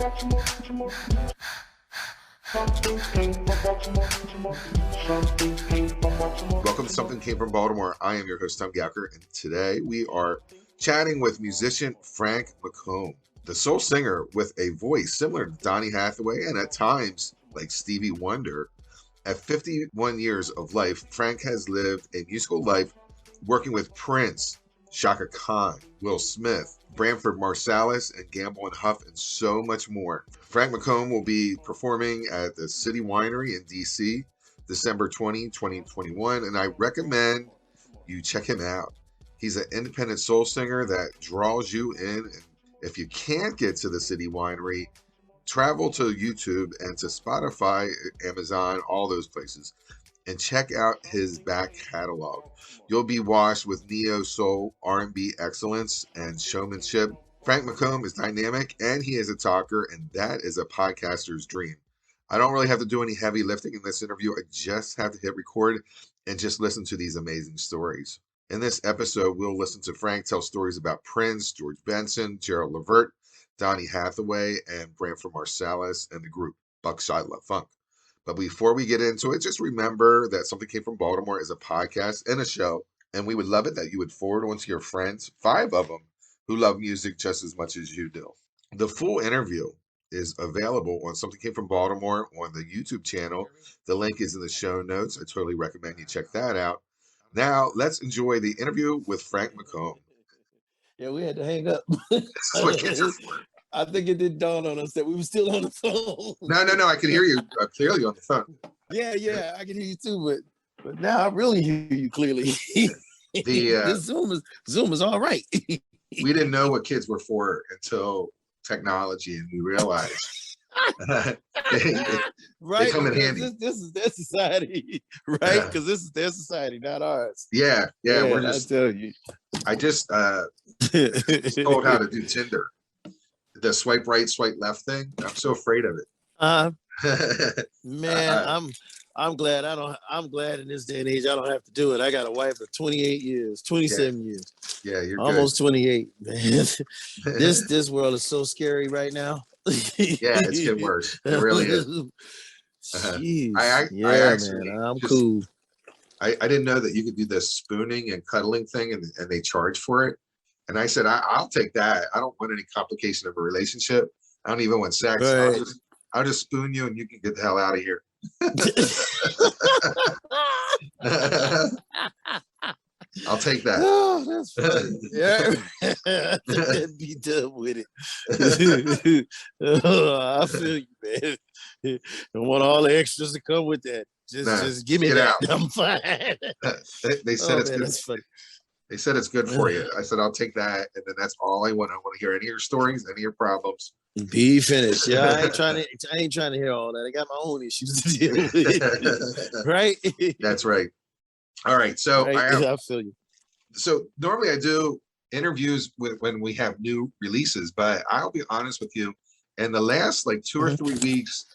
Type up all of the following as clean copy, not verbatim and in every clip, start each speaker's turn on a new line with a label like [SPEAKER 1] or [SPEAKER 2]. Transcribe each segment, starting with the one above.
[SPEAKER 1] Welcome to Something Came from Baltimore. I am your host, Tom Gowker, and today we are chatting with musician Frank McComb, the soul singer with a voice similar to Donny Hathaway and at times like Stevie Wonder. At 51 years of life, Frank has lived a musical life working with Prince, Shaka Khan, Will Smith, Branford Marsalis, and Gamble and Huff, and so much more. Frank McComb will be performing at the City Winery in DC, December 20, 2021, and I recommend you check him out. He's an independent soul singer that draws you in, and if you can't get to the City Winery, travel to YouTube and to Spotify, Amazon, all those places, and check out his back catalog. You'll be washed with neo-soul, R&B excellence, and showmanship. Frank McComb is dynamic, and he is a talker, and that is a podcaster's dream. I don't really have to do any heavy lifting in this interview. I just have to hit record and just listen to these amazing stories. In this episode, we'll listen to Frank tell stories about Prince, George Benson, Gerald Levert, Donny Hathaway, and Branford Marsalis, and the group Buckshot Love Funk. But before we get into it, just remember that Something Came from Baltimore is a podcast and a show, and we would love it that you would forward on to your friends, 5 of them, who love music just as much as you do. The full interview is available on Something Came from Baltimore on the YouTube channel. The link is in the show notes. I totally recommend you check that out. Now, let's enjoy the interview with Frank McComb.
[SPEAKER 2] Yeah, we had to hang up.
[SPEAKER 1] This is what kids are for.
[SPEAKER 2] I think it didn't dawn on us that we were still on the phone.
[SPEAKER 1] No, I can hear you clearly on the phone.
[SPEAKER 2] Yeah, I can hear you too, but now I really hear you clearly. This Zoom is all right.
[SPEAKER 1] We didn't know what kids were for until technology, and we realized they come in handy.
[SPEAKER 2] This is their society, right? Because this is their society, not ours.
[SPEAKER 1] Yeah. We're
[SPEAKER 2] I
[SPEAKER 1] just.
[SPEAKER 2] tell you,
[SPEAKER 1] I just told how to do Tinder. The swipe right, swipe left thing. I'm so afraid of it.
[SPEAKER 2] Man, I'm glad I'm glad in this day and age I don't have to do it. I got a wife of 28 years, 27 years.
[SPEAKER 1] Yeah, you're
[SPEAKER 2] almost good. 28. Man. This world is so scary right now.
[SPEAKER 1] Yeah, it's getting worse. It really is.
[SPEAKER 2] Jeez.
[SPEAKER 1] I actually,
[SPEAKER 2] man, I'm cool.
[SPEAKER 1] I didn't know that you could do this spooning and cuddling thing, and they charge for it. And I said, I'll take that. I don't want any complication of a relationship. I don't even want sex.
[SPEAKER 2] Right.
[SPEAKER 1] I'll just spoon you, and you can get the hell out of here. I'll take that.
[SPEAKER 2] Oh, that's funny. Yeah. Be done with it. I feel you, man. Don't want all the extras to come with that. Just give me that.
[SPEAKER 1] Out.
[SPEAKER 2] I'm fine.
[SPEAKER 1] They said it's good.
[SPEAKER 2] That's funny.
[SPEAKER 1] They said it's good for you. I said, I'll take that. And then that's all I want. I want to hear any of your stories, any of your problems.
[SPEAKER 2] Be finished. Yeah, I ain't trying to hear all that. I got my own issues to deal with. Right?
[SPEAKER 1] That's right. All right. So
[SPEAKER 2] right? I feel you.
[SPEAKER 1] So normally I do interviews when we have new releases, but I'll be honest with you. In the last like 2 or 3 weeks,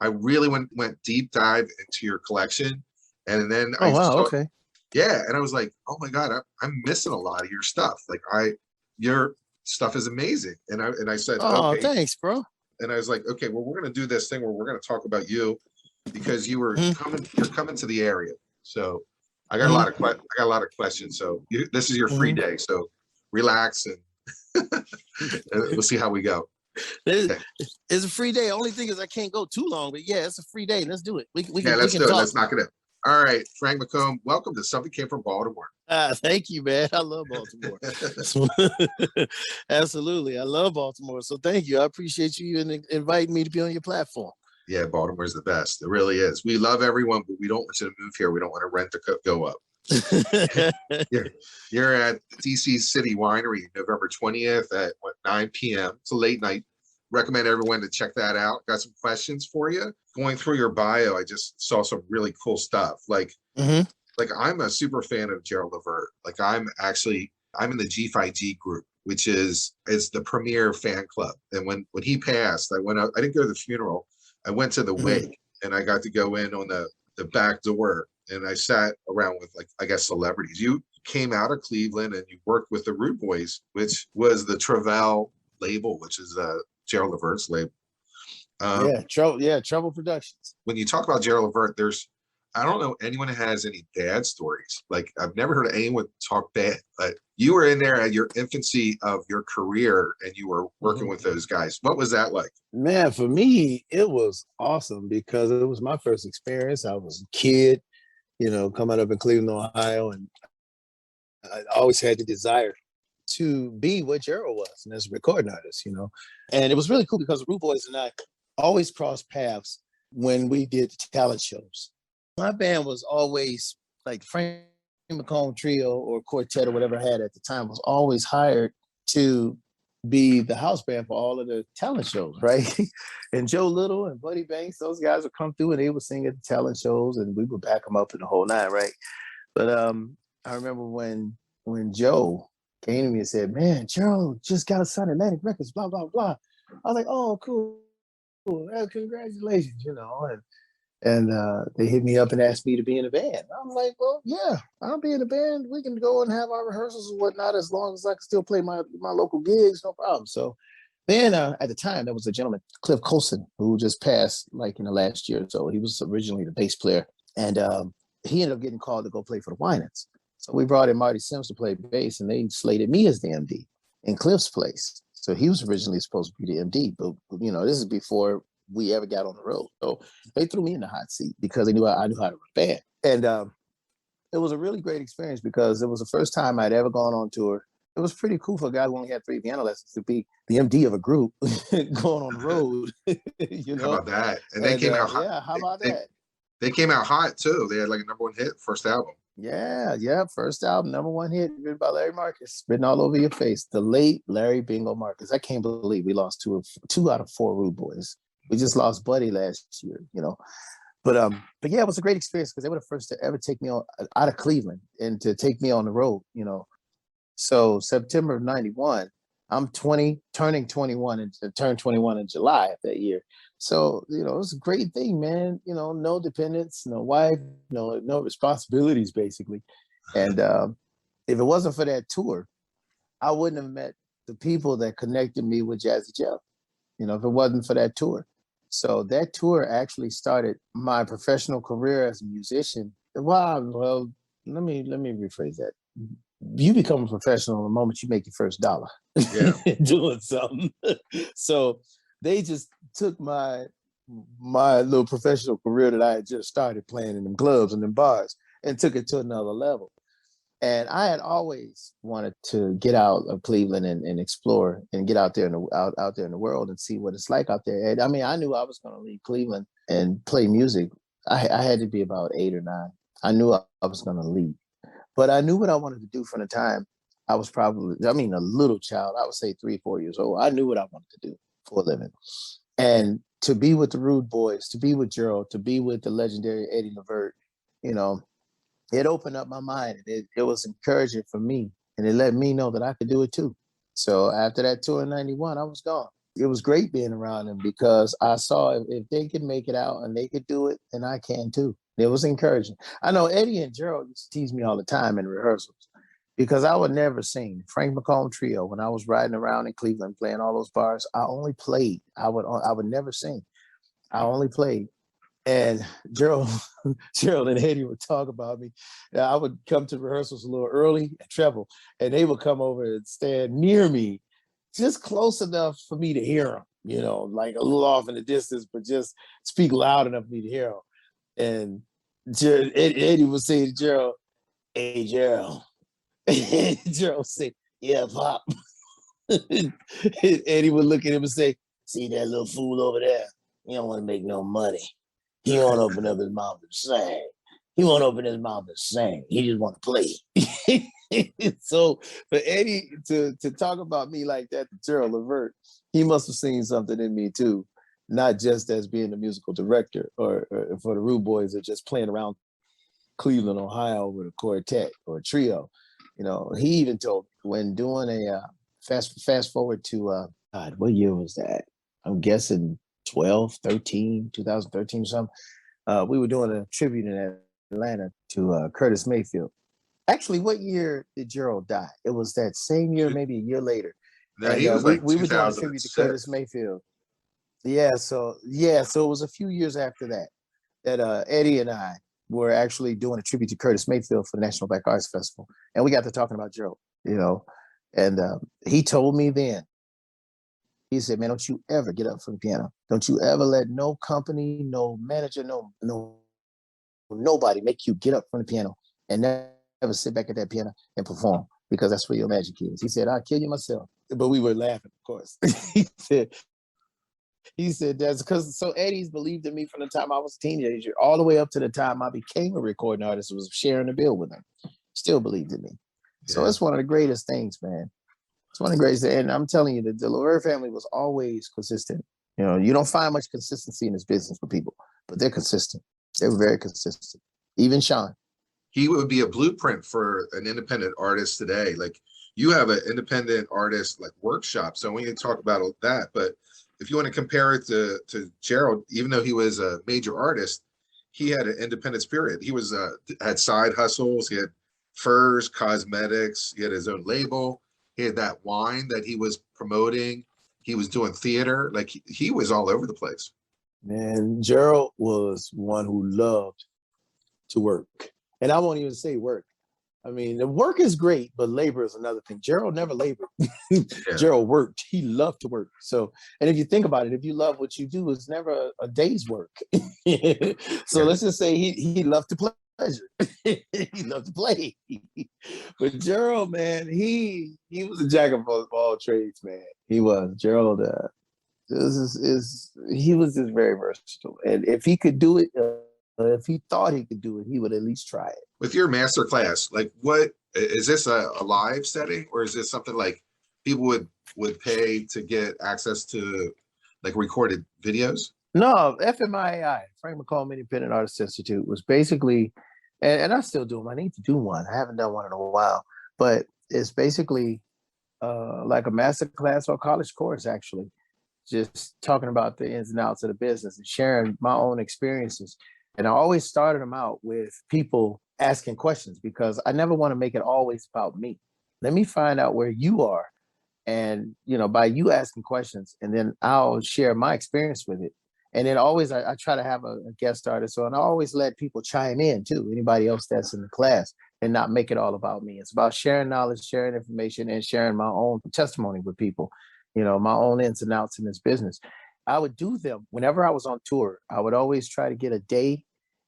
[SPEAKER 1] I really went deep dive into your collection. And then
[SPEAKER 2] okay.
[SPEAKER 1] Yeah, and I was like, oh my God, I'm missing a lot of your stuff. Like your stuff is amazing. And I said,
[SPEAKER 2] oh,
[SPEAKER 1] okay.
[SPEAKER 2] Thanks, bro.
[SPEAKER 1] And I was like, okay, well, we're gonna do this thing where we're gonna talk about you because you're coming to the area. So I got a lot of questions. So this is your free day. So relax and we'll see how we go.
[SPEAKER 2] It's a free day. Only thing is I can't go too long, but yeah, it's a free day. Let's do it. We can
[SPEAKER 1] let's do
[SPEAKER 2] talk.
[SPEAKER 1] it. Let's knock it out. All right, Frank McComb, welcome to Something Came from Baltimore.
[SPEAKER 2] Thank you, man. I love Baltimore. Absolutely. I love Baltimore. So thank you. I appreciate you inviting me to be on your platform.
[SPEAKER 1] Yeah, Baltimore's the best. It really is. We love everyone, but we don't want you to move here. We don't want to rent to go up. You're at DC City Winery, November 20th at 9 p.m. It's a late night. Recommend everyone to check that out. Got some questions for you. Going through your bio, I just saw some really cool stuff. Like I'm a super fan of Gerald Levert. Like I'm in the G5G group, which is the premier fan club. And when he passed, I went out. I didn't go to the funeral. I went to the wake, and I got to go in on the back door, and I sat around with, like, I guess, celebrities. You came out of Cleveland and you worked with the Rude Boys, which was the Travell label, which is Gerald Levert's label.
[SPEAKER 2] Trouble Productions.
[SPEAKER 1] When you talk about Gerald Levert, I don't know anyone who has any bad stories. Like, I've never heard of anyone talk bad, but you were in there at your infancy of your career and you were working with those guys. What was that like?
[SPEAKER 2] Man, for me, it was awesome because it was my first experience. I was a kid, coming up in Cleveland, Ohio, and I always had the desire to be what Gerald was, and as a recording artist, And it was really cool because Rude Boys and I always crossed paths when we did the talent shows. My band was always like Frank McComb trio or quartet or whatever I had at the time was always hired to be the house band for all of the talent shows, right? And Joe Little and Buddy Banks, those guys would come through and they would sing at the talent shows and we would back them up in the whole nine, right? But I remember when Joe came to me and said, "Man, Gerald just got to sign Atlantic Records, blah, blah, blah." I was like, "Oh, cool. Congratulations," And they hit me up and asked me to be in a band. I'm like, "Well, yeah, I'll be in a band. We can go and have our rehearsals and whatnot as long as I can still play my local gigs, no problem." So then at the time, there was a gentleman, Cliff Colson, who just passed like in the last year or so. He was originally the bass player. And he ended up getting called to go play for the Winans. So we brought in Marty Sims to play bass and they slated me as the MD in Cliff's place. So he was originally supposed to be the MD, but this is before we ever got on the road. So they threw me in the hot seat because they knew I knew how to run a band. And it was a really great experience because it was the first time I'd ever gone on tour. It was pretty cool for a guy who only had 3 piano lessons to be the MD of a group going on the road.
[SPEAKER 1] How about that? And they came out hot.
[SPEAKER 2] Yeah, how about that?
[SPEAKER 1] They came out hot too. They had like a #1 hit, first album.
[SPEAKER 2] Yeah. First album, #1 hit, written by Larry Marcus, written all over your face. The late Larry Bingo Marcus. I can't believe we lost two out of 4 Rude Boys. We just lost Buddy last year, But yeah, it was a great experience because they were the first to ever take me on out of Cleveland and to take me on the road, So September of '91, I'm 20, turning 21, and turned 21 in July of that year. So, it was a great thing, man. No dependents, no wife, no responsibilities, basically. And if it wasn't for that tour, I wouldn't have met the people that connected me with Jazzy Jeff, if it wasn't for that tour. So that tour actually started my professional career as a musician. Well, let me rephrase that. You become a professional the moment you make your first dollar doing something. So they just took my little professional career that I had just started playing in them clubs and them bars and took it to another level. And I had always wanted to get out of Cleveland and explore and get out there out there in the world and see what it's like out there. And I mean, I knew I was going to leave Cleveland and play music. I had to be about 8 or 9. I knew I was going to leave. But I knew what I wanted to do from the time I was a little child. I would say 3, 4 years old. I knew what I wanted to do for a living. And to be with the Rude Boys, to be with Gerald, to be with the legendary Eddie Levert, it opened up my mind. It was encouraging for me. And it let me know that I could do it too. So after that tour in '91, I was gone. It was great being around them because I saw if they could make it out and they could do it, then I can too. It was encouraging. I know Eddie and Gerald used to tease me all the time in rehearsals because I would never sing. Frank McComb Trio, when I was riding around in Cleveland playing all those bars, I only played. I would never sing. I only played. And Gerald and Eddie would talk about me. I would come to rehearsals a little early and treble, and they would come over and stand near me, just close enough for me to hear them, like a little off in the distance, but just speak loud enough for me to hear them. And Eddie would say to Gerald, "Hey, Gerald." Gerald would say, "Yeah, Pop." Eddie would look at him and say, "See that little fool over there? He don't want to make no money. He won't open up his mouth and sing. He won't open his mouth and sing. He just want to play." So for Eddie to talk about me like that to Gerald Levert, he must have seen something in me too, not just as being a musical director or for the Rude Boys or just playing around Cleveland, Ohio with a quartet or a trio. He even told me when doing a fast forward to God, what year was that? I'm guessing 2013 or something. We were doing a tribute in Atlanta to Curtis Mayfield. Actually, what year did Gerald die? It was that same year, maybe a year later.
[SPEAKER 1] No, he was like
[SPEAKER 2] we were doing a tribute to
[SPEAKER 1] 2006.
[SPEAKER 2] Curtis Mayfield. So it was a few years after that Eddie and I were actually doing a tribute to Curtis Mayfield for the National Black Arts Festival, and we got to talking about Gerald, and he told me then. He said, "Man, don't you ever get up from the piano. Don't you ever let no company, no manager, no nobody make you get up from the piano and never sit back at that piano and perform, because that's where your magic is." He said, "I'll kill you myself." But we were laughing, of course. he said, that's because so Eddie's believed in me from the time I was a teenager all the way up to the time I became a recording artist, was sharing the bill with him. Still believed in me. Yeah. So it's one of the greatest things, man. It's one of the greatest. And I'm telling you, the Lawrence family was always consistent. You don't find much consistency in this business with people, but they're consistent. They were very consistent. Even Sean.
[SPEAKER 1] He would be a blueprint for an independent artist today. Like, you have an independent artist like workshop. So we can talk about that. But if you want to compare it to Gerald, even though he was a major artist, he had an independent spirit. He was had side hustles. He had furs, cosmetics. He had his own label. He had that wine that he was promoting. He was doing theater. Like, he was all over the place.
[SPEAKER 2] Man, Gerald was one who loved to work. And I won't even say work. I mean, the work is great, but labor is another thing. Gerald never labored. Yeah. Gerald worked. He loved to work. So, and if you think about it, if you love what you do, it's never a day's work. So let's just say he loved to play. He loved to play. But Gerald, man, he was a jack of all trades, man. He was. Gerald, he was just very versatile. And if he could do it, if he thought he could do it, he would at least try it.
[SPEAKER 1] With your master class, like, what is this, a live setting, or is this something like people would pay to get access to like recorded videos?
[SPEAKER 2] No, FMII, Frank McComb Independent Artists Institute, was basically, and I still do them. I need to do one. I haven't done one in a while, but it's basically like a master class or a college course, actually, just talking about the ins and outs of the business and sharing my own experiences. And I always started them out with people asking questions, because I never want to make it always about me. Let me find out where you are. And, by you asking questions, and then I'll share my experience with it. And then always I try to have a guest artist on. I always let people chime in too, anybody else that's in the class, and not make it all about me. It's about sharing knowledge, sharing information, and sharing my own testimony with people, my own ins and outs in this business. I would do them whenever I was on tour. I would always try to get a day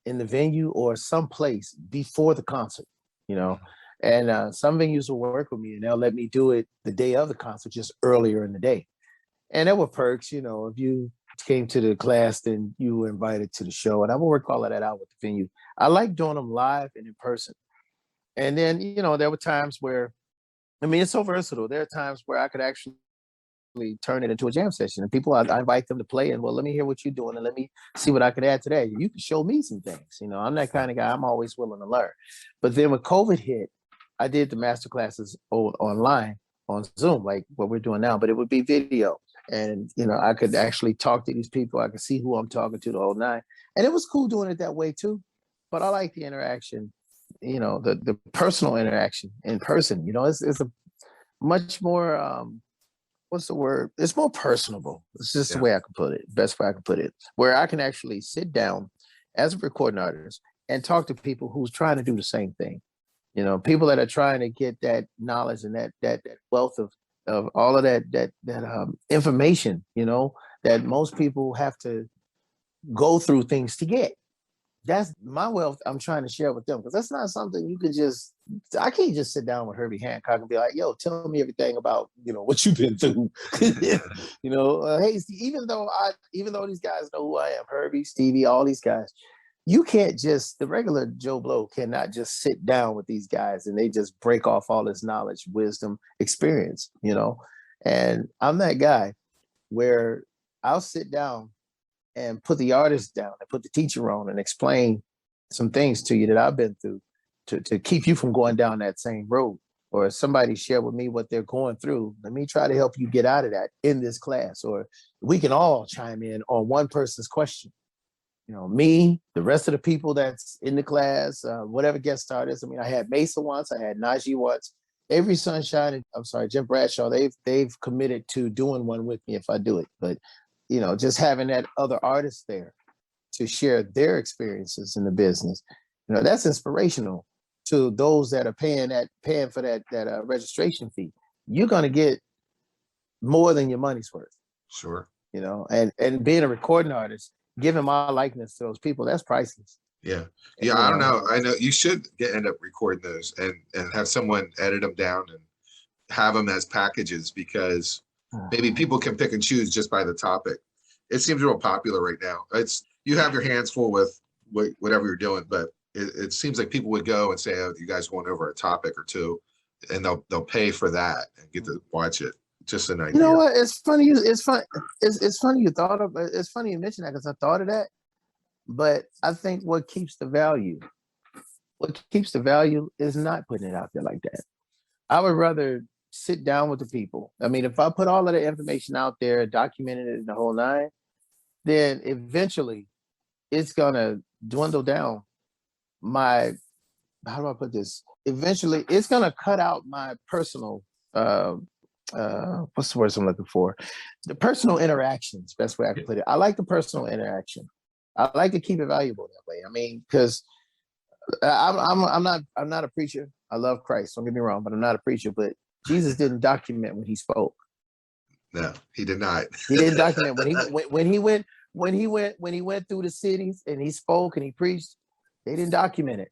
[SPEAKER 2] in the venue or someplace before the concert, and some venues will work with me and they'll let me do it the day of the concert, just earlier in the day. And there were perks, if you came to the class, then you were invited to the show, and I will work all of that out with the venue. I like doing them live and in person. And then, there were times where, it's so versatile. There are times where I could actually turn it into a jam session, and people, I invite them to play, and, well, let me hear what you're doing and let me see what I could add to that. You can show me some things. I'm that kind of guy. I'm always willing to learn. But then when COVID hit, I did the master classes online on Zoom, like what we're doing now, but it would be video. And, I could actually talk to these people. I could see who I'm talking to the whole nine. And it was cool doing it that way too. But I like the interaction, the personal interaction in person. It's a much more, what's the word? It's more personable. It's just the way I could put it, best way I could put it, where I can actually sit down as a recording artist and talk to people who's trying to do the same thing. People that are trying to get that knowledge and that wealth of all of that information, that most people have to go through things to get. That's my wealth I'm trying to share with them, because that's not something you could I can't just sit down with Herbie Hancock and be like, yo, tell me everything about, what you've been through. Hey, even though these guys know who I am, Herbie, Stevie, all these guys, you can't the regular Joe Blow cannot just sit down with these guys and they just break off all this knowledge, wisdom, experience, and I'm that guy where I'll sit down and put the artist down and put the teacher on and explain some things to you that I've been through to keep you from going down that same road. Or if somebody share with me what they're going through, let me try to help you get out of that in this class. Or we can all chime in on one person's question. Me, the rest of the people that's in the class, whatever guest artists. I had Mesa once, I had Najee once. Every Sunshine, Jim Bradshaw, they've committed to doing one with me if I do it. But just having that other artist there to share their experiences in the business, that's inspirational to those that are paying for that registration fee. You're going to get more than your money's worth.
[SPEAKER 1] Sure.
[SPEAKER 2] And being a recording artist, giving my likeness to those people, that's priceless.
[SPEAKER 1] Yeah. I don't know. I know you should end up recording those and have someone edit them down and have them as packages, because maybe people can pick and choose just by the topic. It seems real popular right now. You have your hands full with whatever you're doing, but it seems like people would go and say, "Oh, you guys want over a topic or two," and they'll pay for that and get to watch it. Just an idea.
[SPEAKER 2] You know what? It's funny. It's funny you thought of. It's funny you mentioned that, because I thought of that. But I think what keeps the value is not putting it out there like that. I would rather sit down with the people. I mean, if I put all of the information out there, documented it in the whole nine, then eventually it's gonna dwindle down how do I put this? Eventually it's gonna cut out my personal what's the word I'm looking for? The personal interactions, best way I can put it. I like the personal interaction. I like to keep it valuable that way. I mean, because I'm not a preacher. I love Christ. Don't get me wrong, but I'm not a preacher. But Jesus didn't document when he spoke.
[SPEAKER 1] No, he did not.
[SPEAKER 2] He didn't document when he went through the cities and he spoke and he preached. They didn't document it,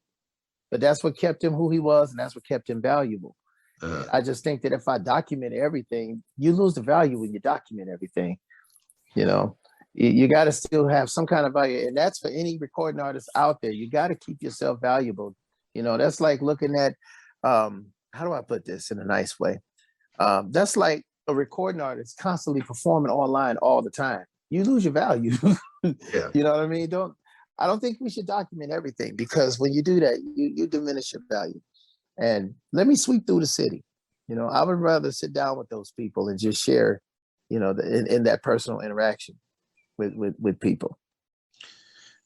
[SPEAKER 2] but that's what kept him who he was, and that's what kept him valuable. I just think that if I document everything, you lose the value when you document everything. You got to still have some kind of value, and that's for any recording artist out there. You got to keep yourself valuable. That's like looking at how do I put this in a nice way? That's like a recording artist constantly performing online all the time. You lose your value.
[SPEAKER 1] Yeah.
[SPEAKER 2] You know what I mean? I don't think we should document everything, because when you do that, you diminish your value. And let me sweep through the city. I would rather sit down with those people and just share, in that personal interaction with people.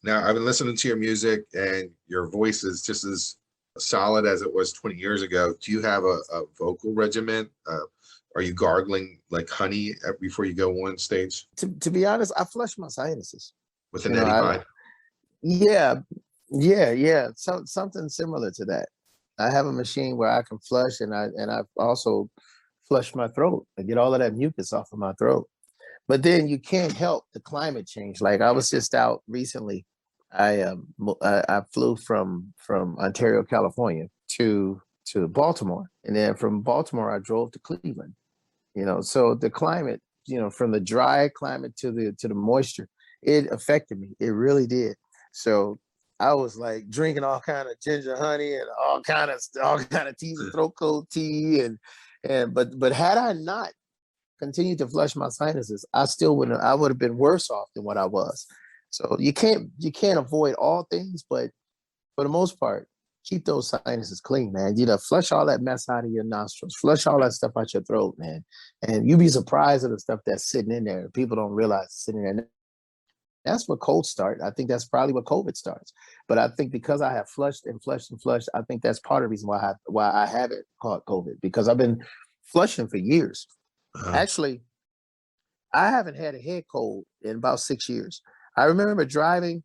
[SPEAKER 1] Now, I've been listening to your music, and your voice is just as solid as it was 20 years ago. Do you have a vocal regimen? Are you gargling like honey before you go on stage?
[SPEAKER 2] To be honest, I flush my sinuses
[SPEAKER 1] with an Eddie Pie?
[SPEAKER 2] Yeah. Something similar to that. I have a machine where I can flush, and I've also flushed my throat. I get all of that mucus off of my throat. But then you can't help the climate change. Like, I was just out recently. I flew from Ontario, California to Baltimore, and then from Baltimore I drove to Cleveland. So the climate, from the dry climate to the moisture, it affected me. It really did. So I was like drinking all kind of ginger honey and all kind of teas and throat coat tea, but had I not continued to flush my sinuses, I would have been worse off than what I was. So you can't avoid all things, but for the most part, keep those sinuses clean, man. Flush all that mess out of your nostrils, flush all that stuff out your throat, man. And you'd be surprised at the stuff that's sitting in there. People don't realize it's sitting there. That's where colds start. I think that's probably where COVID starts. But I think because I have flushed and flushed and flushed, I think that's part of the reason why I haven't caught COVID, because I've been flushing for years. Actually, I haven't had a head cold in about 6 years. I remember driving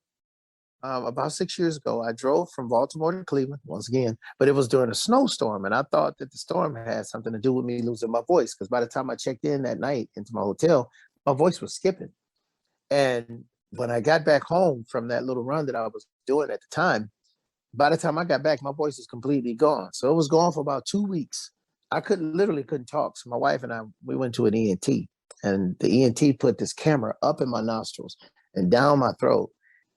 [SPEAKER 2] about 6 years ago. I drove from Baltimore to Cleveland once again, but it was during a snowstorm, and I thought that the storm had something to do with me losing my voice, because by the time I checked in that night into my hotel, my voice was skipping. And when I got back home from that little run that I was doing at the time, by the time I got back, my voice was completely gone. So it was gone for about 2 weeks. I literally couldn't talk. So my wife and I, we went to an ENT, and the ENT put this camera up in my nostrils and down my throat.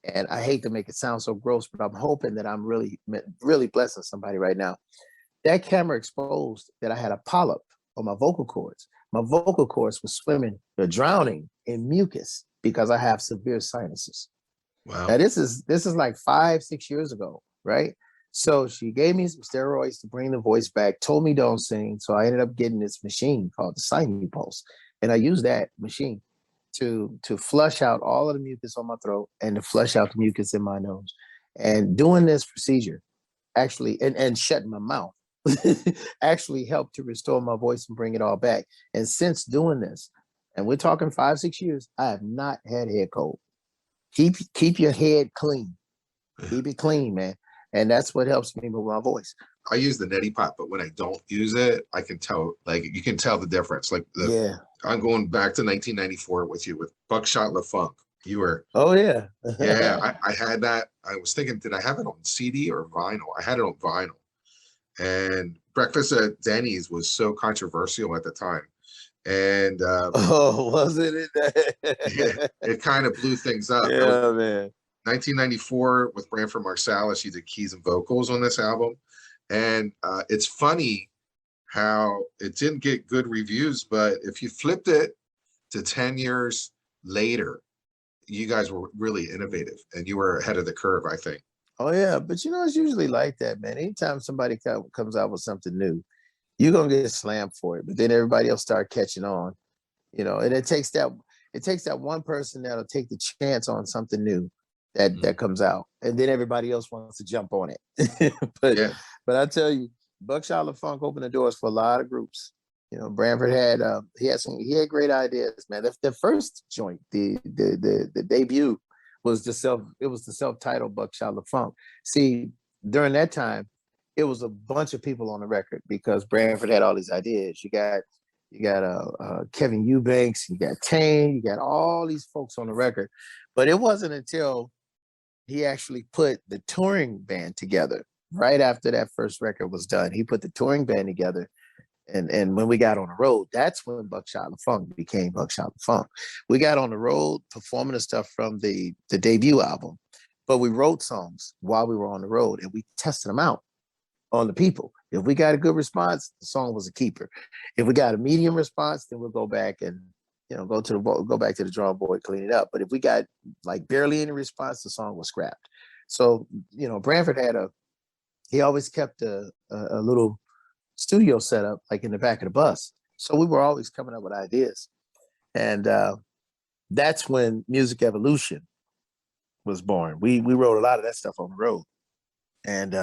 [SPEAKER 2] And I hate to make it sound so gross, but I'm hoping that I'm really, really blessing somebody right now. That camera exposed that I had a polyp on my vocal cords. My vocal cords were drowning in mucus because I have severe sinuses.
[SPEAKER 1] Wow.
[SPEAKER 2] Now this is like 5-6 years ago, right? So she gave me some steroids to bring the voice back, told me don't sing. So I ended up getting this machine called the Sinus Pulse. And I used that machine to flush out all of the mucus on my throat and to flush out the mucus in my nose. And doing this procedure actually, and shutting my mouth, actually helped to restore my voice and bring it all back. And since doing this, and we're talking 5-6 years, I have not had head cold. Keep your head clean. Keep it clean, man. And that's what helps me with my voice.
[SPEAKER 1] I use the neti pot, but when I don't use it, I can tell, like, you can tell the difference. Like, I'm going back to 1994 with you with Buckshot LaFunk. You were,
[SPEAKER 2] oh yeah,
[SPEAKER 1] yeah. I had that. I was thinking, did I have it on CD or vinyl? I had it on vinyl. And Breakfast at Denny's was so controversial at the time, and
[SPEAKER 2] oh, wasn't
[SPEAKER 1] it kind of blew things up. That was
[SPEAKER 2] yeah, man.
[SPEAKER 1] 1994 with Branford Marsalis. He did keys and vocals on this album, and it's funny how it didn't get good reviews, but if you flipped it to 10 years later, you guys were really innovative and you were ahead of the curve, I think.
[SPEAKER 2] Oh yeah, but you know, it's usually like that, man. Anytime somebody comes out with something new, you're gonna get slammed for it, but then everybody else start catching on, you know. And it takes that one person that'll take the chance on something new that comes out, and then everybody else wants to jump on it. but I tell you, Buckshot LaFunk opened the doors for a lot of groups. You know, Branford had he had great ideas, man. The first joint, the debut was the self-titled Buckshot LaFunk. See, during that time, it was a bunch of people on the record because Branford had all these ideas. You got Kevin Eubanks, you got Tane, you got all these folks on the record. But it wasn't until he actually put the touring band together right after that first record was done. He put the touring band together. And when we got on the road, that's when Buckshot LaFunk became Buckshot LaFunk. We got on the road performing the stuff from the debut album, but we wrote songs while we were on the road and we tested them out on the people. If we got a good response, the song was a keeper. If we got a medium response, then we'll go back and, you know, go back to the drawing board, clean it up. But if we got like barely any response, the song was scrapped. So, you know, Branford he always kept a little studio set up like in the back of the bus. So we were always coming up with ideas. And that's when Music Evolution was born. We wrote a lot of that stuff on the road. And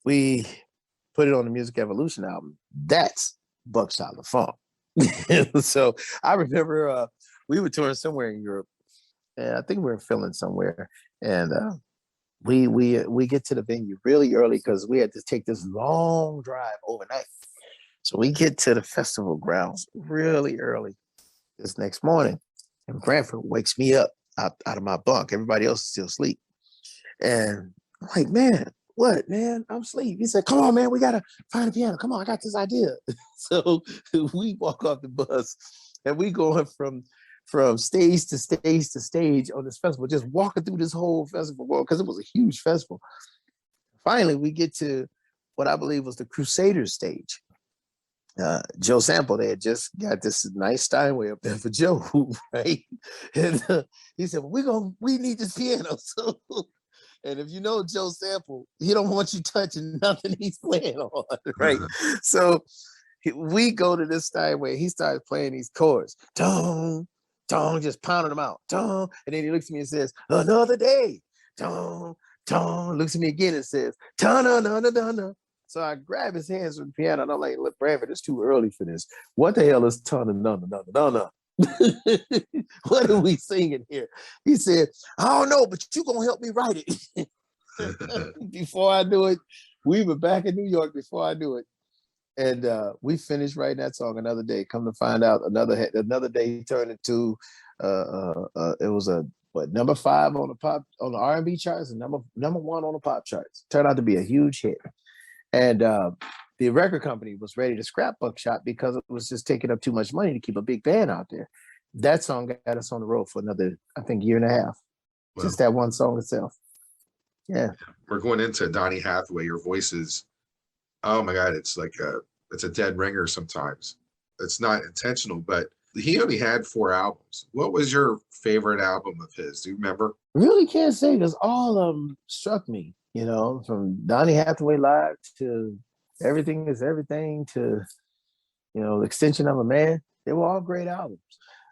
[SPEAKER 2] we put it on the Music Evolution album. That's Buckshot LaFunk. So I remember we were touring somewhere in Europe. And I think we were in Finland somewhere. And we get to the venue really early because we had to take this long drive overnight. So we get to the festival grounds really early this next morning, and Branford wakes me up out of my bunk. Everybody else is still asleep. And I'm like, man, what, man? I'm asleep. He said, come on, man, we got to find a piano. Come on, I got this idea. So we walk off the bus and we going from stage to stage to stage on this festival, just walking through this whole festival world because it was a huge festival. Finally, we get to what I believe was the Crusaders stage. Joe Sample, they had just got this nice Steinway up there for Joe, right? And he said, well, we need this piano. So, and if you know Joe Sample, he don't want you touching nothing he's playing on, right? So we go to this Steinway. He starts playing these chords. Dong, dong, just pounding them out. Dong. And then he looks at me and says, another day. Dong, dong. Looks at me again and says, ta-na-na-na-na-na. So I grab his hands from the piano and I'm like, look, Branford, it's too early for this. What the hell is ta-na-na-na-na-na-na? What are we singing here? He said, I don't know, but you gonna help me write it. Before I knew it, we were back in New York before I knew it. And we finished writing that song another day. Come to find out, another day he turned into it was number 5 on the R&B charts and number 1 on the pop charts. Turned out to be a huge hit. And the record company was ready to scrap Buckshot because it was just taking up too much money to keep a big band out there. That song got us on the road for another, I think, year and a half. Wow. Just that one song itself. Yeah.
[SPEAKER 1] We're going into Donny Hathaway. Your voice is, oh my God, it's like it's a dead ringer sometimes. It's not intentional, but he only had 4 albums. What was your favorite album of his? Do you remember?
[SPEAKER 2] Really can't say because all of them struck me, you know, from Donny Hathaway Live to Everything Is Everything to, you know, Extension of a Man. They were all great albums.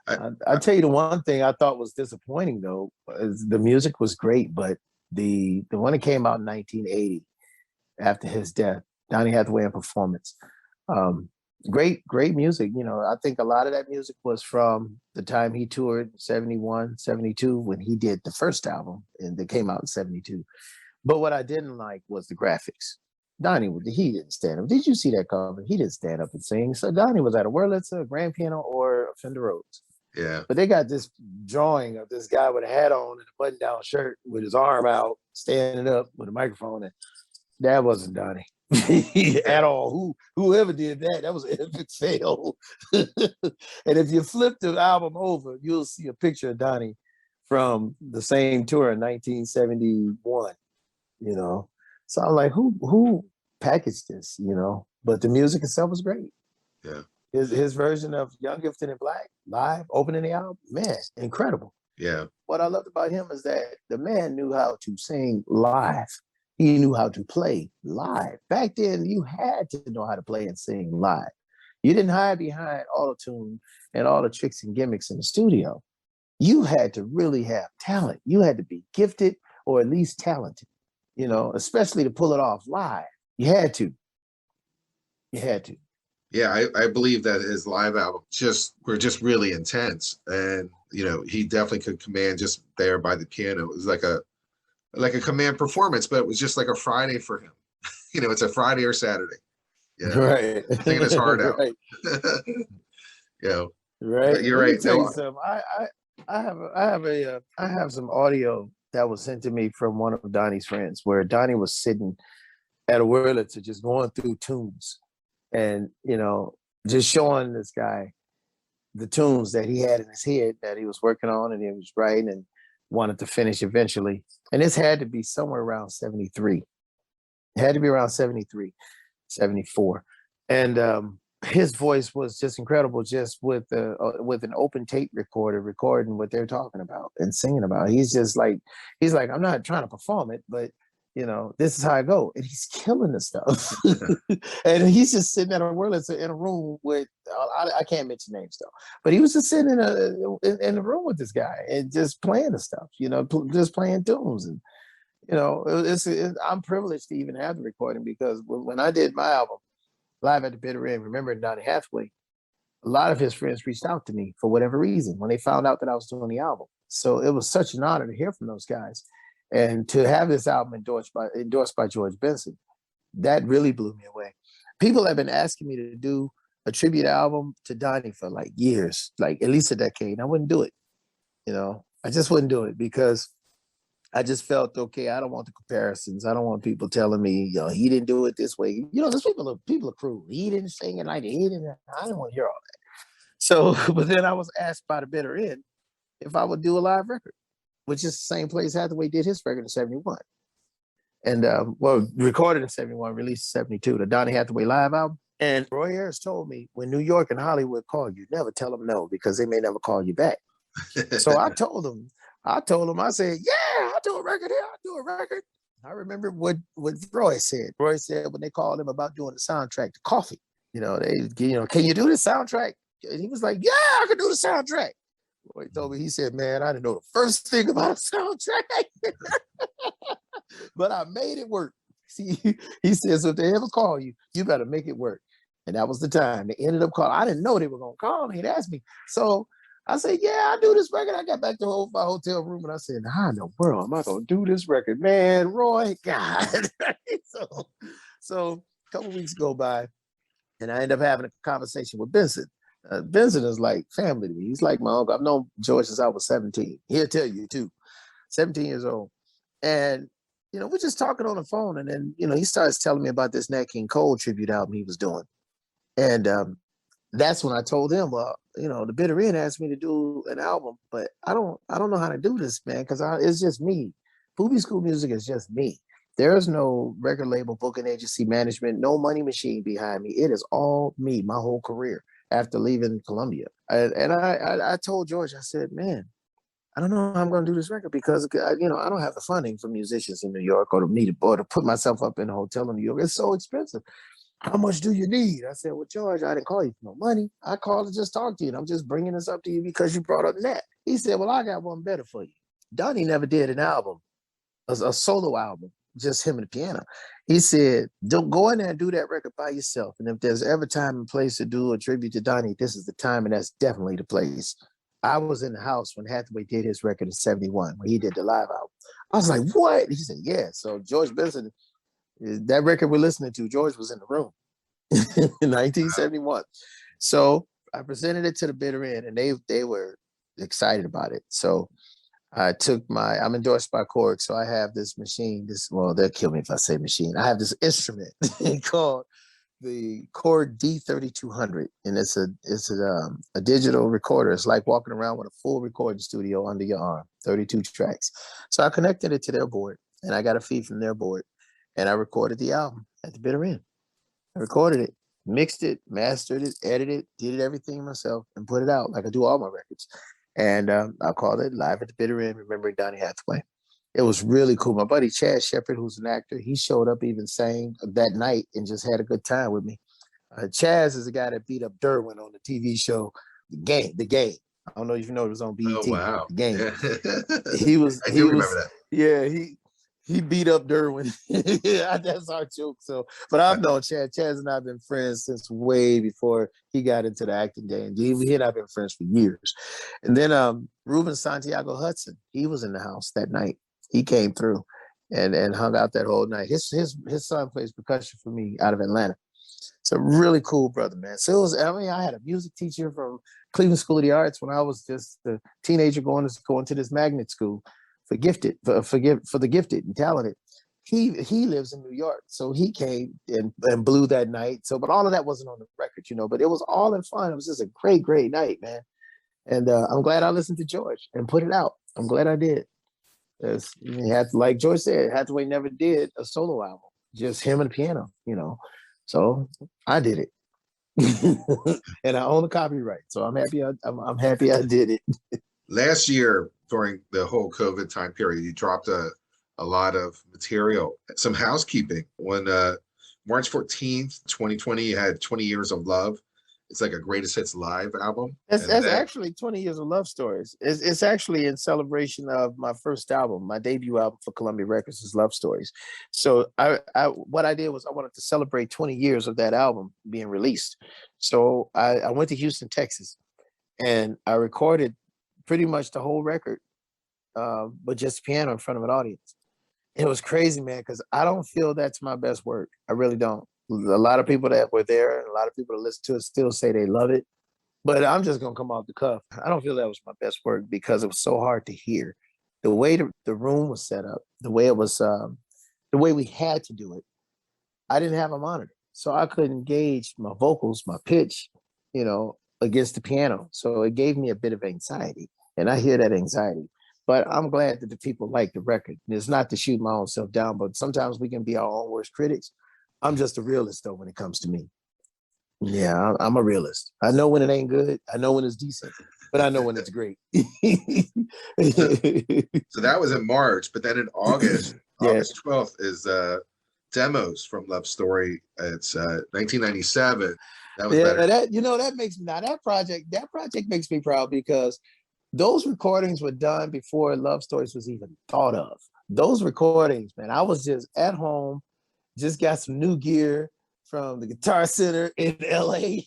[SPEAKER 2] I tell you the one thing I thought was disappointing though, is the music was great, but the one that came out in 1980 after his death, Donny Hathaway in Performance, Great, great music. You know, I think a lot of that music was from the time he toured 71, 72 when he did the first album and they came out in 72. But what I didn't like was the graphics. Donnie, he didn't stand up. Did you see that cover? He didn't stand up and sing. So Donnie was at a Wurlitzer, a grand piano, or a Fender Rhodes.
[SPEAKER 1] Yeah.
[SPEAKER 2] But they got this drawing of this guy with a hat on and a button-down shirt with his arm out, standing up with a microphone. And that wasn't Donnie at all. Whoever did that, that was an epic fail. And if you flip the album over, you'll see a picture of Donnie from the same tour in 1971. You know, so I'm like, who packaged this? You know, but the music itself was great.
[SPEAKER 1] Yeah.
[SPEAKER 2] His version of Young, Gifted, and Black live opening the album, man, incredible.
[SPEAKER 1] Yeah.
[SPEAKER 2] What I loved about him is that the man knew how to sing live. He knew how to play live. Back then, you had to know how to play and sing live. You didn't hide behind auto-tune and all the tricks and gimmicks in the studio. You had to really have talent. You had to be gifted or at least talented, you know, especially to pull it off live. You had to. You had to.
[SPEAKER 1] Yeah, I believe that his live albums were just really intense. And, you know, he definitely could command just there by the piano. It was like a command performance, but it was just like a Friday for him. You know, it's a Friday or Saturday. You know,
[SPEAKER 2] right.
[SPEAKER 1] Singing his heart out.
[SPEAKER 2] Right.
[SPEAKER 1] You know,
[SPEAKER 2] right.
[SPEAKER 1] You're right.
[SPEAKER 2] Tell you something. I have some audio that was sent to me from one of Donnie's friends where Donnie was sitting at a Wurlitzer just going through tunes and, you know, just showing this guy the tunes that he had in his head that he was working on and he was writing and wanted to finish eventually. And this had to be somewhere around 73. It had to be around 73, 74. And his voice was just incredible, just with an open tape recorder recording what they're talking about and singing about. He's like, I'm not trying to perform it, but you know, this is how I go. And he's killing the stuff. And he's just sitting at a Wurlitzer in a room with, I can't mention names though, but he was just sitting in a room with this guy and just playing the stuff, you know, just playing tunes. And, you know, I'm privileged to even have the recording because when I did my album, Live at the Bitter End, remembering Donny Hathaway, a lot of his friends reached out to me for whatever reason when they found out that I was doing the album. So it was such an honor to hear from those guys. And to have this album endorsed by George Benson, that really blew me away. People have been asking me to do a tribute album to Donnie for like years, like at least a decade. And I wouldn't do it. You know, I just wouldn't do it because I just felt, okay, I don't want the comparisons. I don't want people telling me, you know, he didn't do it this way. You know, those people are cruel. He didn't sing it like that. I didn't want to hear all that. So, but then I was asked by the Bitter End if I would do a live record, which is the same place Hathaway did his record in 71. And, recorded in 71, released in 72, the Donny Hathaway live album. And Roy Ayers told me, when New York and Hollywood call you, never tell them no, because they may never call you back. So I told him, I said, yeah, I'll do a record here. I'll do a record. I remember what Roy said. Roy said when they called him about doing the soundtrack to Coffee, you know, can you do the soundtrack? And he was like, yeah, I can do the soundtrack. Roy told me, he said, man, I didn't know the first thing about a soundtrack, but I made it work. See, he said, so if they ever call you, you better make it work. And that was the time. They ended up calling. I didn't know they were going to call me and ask me. So I said, yeah, I'll do this record. I got back to my hotel room and I said, how in the world am I going to do this record? Man, Roy, God. So a couple weeks go by and I end up having a conversation with Benson. Benson is like family to me. He's like my uncle. I've known George since I was 17. He'll tell you too, 17 years old. And, you know, we're just talking on the phone. And then, you know, he starts telling me about this Nat King Cole tribute album he was doing. And that's when I told him, well, you know, the Bitter End asked me to do an album, but I don't know how to do this, man, because it's just me. Booby School Music is just me. There's no record label, booking agency, management, no money machine behind me. It is all me, my whole career after leaving Columbia. And I told George, I said, man, I don't know how I'm going to do this record because, you know, I don't have the funding for musicians in New York or to put myself up in a hotel in New York. It's so expensive. How much do you need? I said, well, George, I didn't call you for no money. I called to just talk to you. And I'm just bringing this up to you because you brought up Nat. He said, well, I got one better for you. Donnie never did an album, a solo album just him and the piano. He said, don't go in there and do that record by yourself. And if there's ever time and place to do a tribute to Donnie, this is the time, and that's definitely the place. I was in the house when Hathaway did his record in 71, when he did the live album. I was like, what? He said, yeah. So George Benson, that record we're listening to, George was in the room in 1971. So I presented it to the bitter end, and they were excited about it. So I'm endorsed by Korg, so I have this machine, well, they'll kill me if I say machine. I have this instrument called the Korg D3200, and it's a digital recorder. It's like walking around with a full recording studio under your arm, 32 tracks. So I connected it to their board, and I got a feed from their board, and I recorded the album at the bitter end. I recorded it, mixed it, mastered it, edited it, did everything myself, and put it out like I do all my records. And I called it Live at the Bitter End, Remembering Donny Hathaway. It was really cool. My buddy Chad Shepard, who's an actor, he showed up even sang that night and just had a good time with me. Chaz is the guy that beat up Derwin on the TV show The Game. I don't know if you know it was on BET.
[SPEAKER 1] Oh, wow.
[SPEAKER 2] The Game.
[SPEAKER 1] Yeah.
[SPEAKER 2] He was.
[SPEAKER 1] I do remember that.
[SPEAKER 2] Yeah, he beat up Derwin. That's our joke. So, but I've known Chad. Chaz and I've been friends since way before he got into the acting game. He and I've been friends for years. And then Ruben Santiago Hudson, he was in the house that night. He came through and hung out that whole night. His son plays percussion for me out of Atlanta. So really cool brother, man. So it was, I had a music teacher from Cleveland School of the Arts when I was just a teenager going to this magnet school for the gifted and talented. He lives in New York, so he came and blew that night. So, but all of that wasn't on the record, but it was all in fun. It was just a great night, man. And I'm glad I listened to George and put it out. I'm glad I did. Like George said, Hathaway never did a solo album, just him and the piano, So I did it, and I own the copyright. So I'm happy. I'm happy I did it.
[SPEAKER 1] Last year, during the whole COVID time period, you dropped a lot of material. Some housekeeping. When March 14th, 2020, you had 20 Years of Love. It's like a greatest hits live album.
[SPEAKER 2] That's actually 20 Years of Love Stories. It's actually in celebration of my first album, my debut album for Columbia Records is Love Stories. So what I did was I wanted to celebrate 20 years of that album being released. So I went to Houston, Texas, and I recorded pretty much the whole record, but just piano in front of an audience. It was crazy, man, because I don't feel that's my best work. I really don't. A lot of people that were there and a lot of people that listen to it still say they love it. But I'm just going to come off the cuff. I don't feel that was my best work because it was so hard to hear. The way the room was set up, the way it was, the way we had to do it, I didn't have a monitor. So I couldn't gauge my vocals, my pitch, against the piano. So it gave me a bit of anxiety. And I hear that anxiety. But I'm glad that the people like the record. And it's not to shoot my own self down, but sometimes we can be our own worst critics. I'm just a realist, though, when it comes to me. Yeah, I'm a realist. I know when it ain't good. I know when it's decent, but I know when it's great.
[SPEAKER 1] So that was in March, but then in August, August 12th is demos from Love Story. It's 1997. That was better.
[SPEAKER 2] That project makes me proud because those recordings were done before Love Stories was even thought of. Those recordings, man, I was just at home. Just got some new gear from the Guitar Center in LA.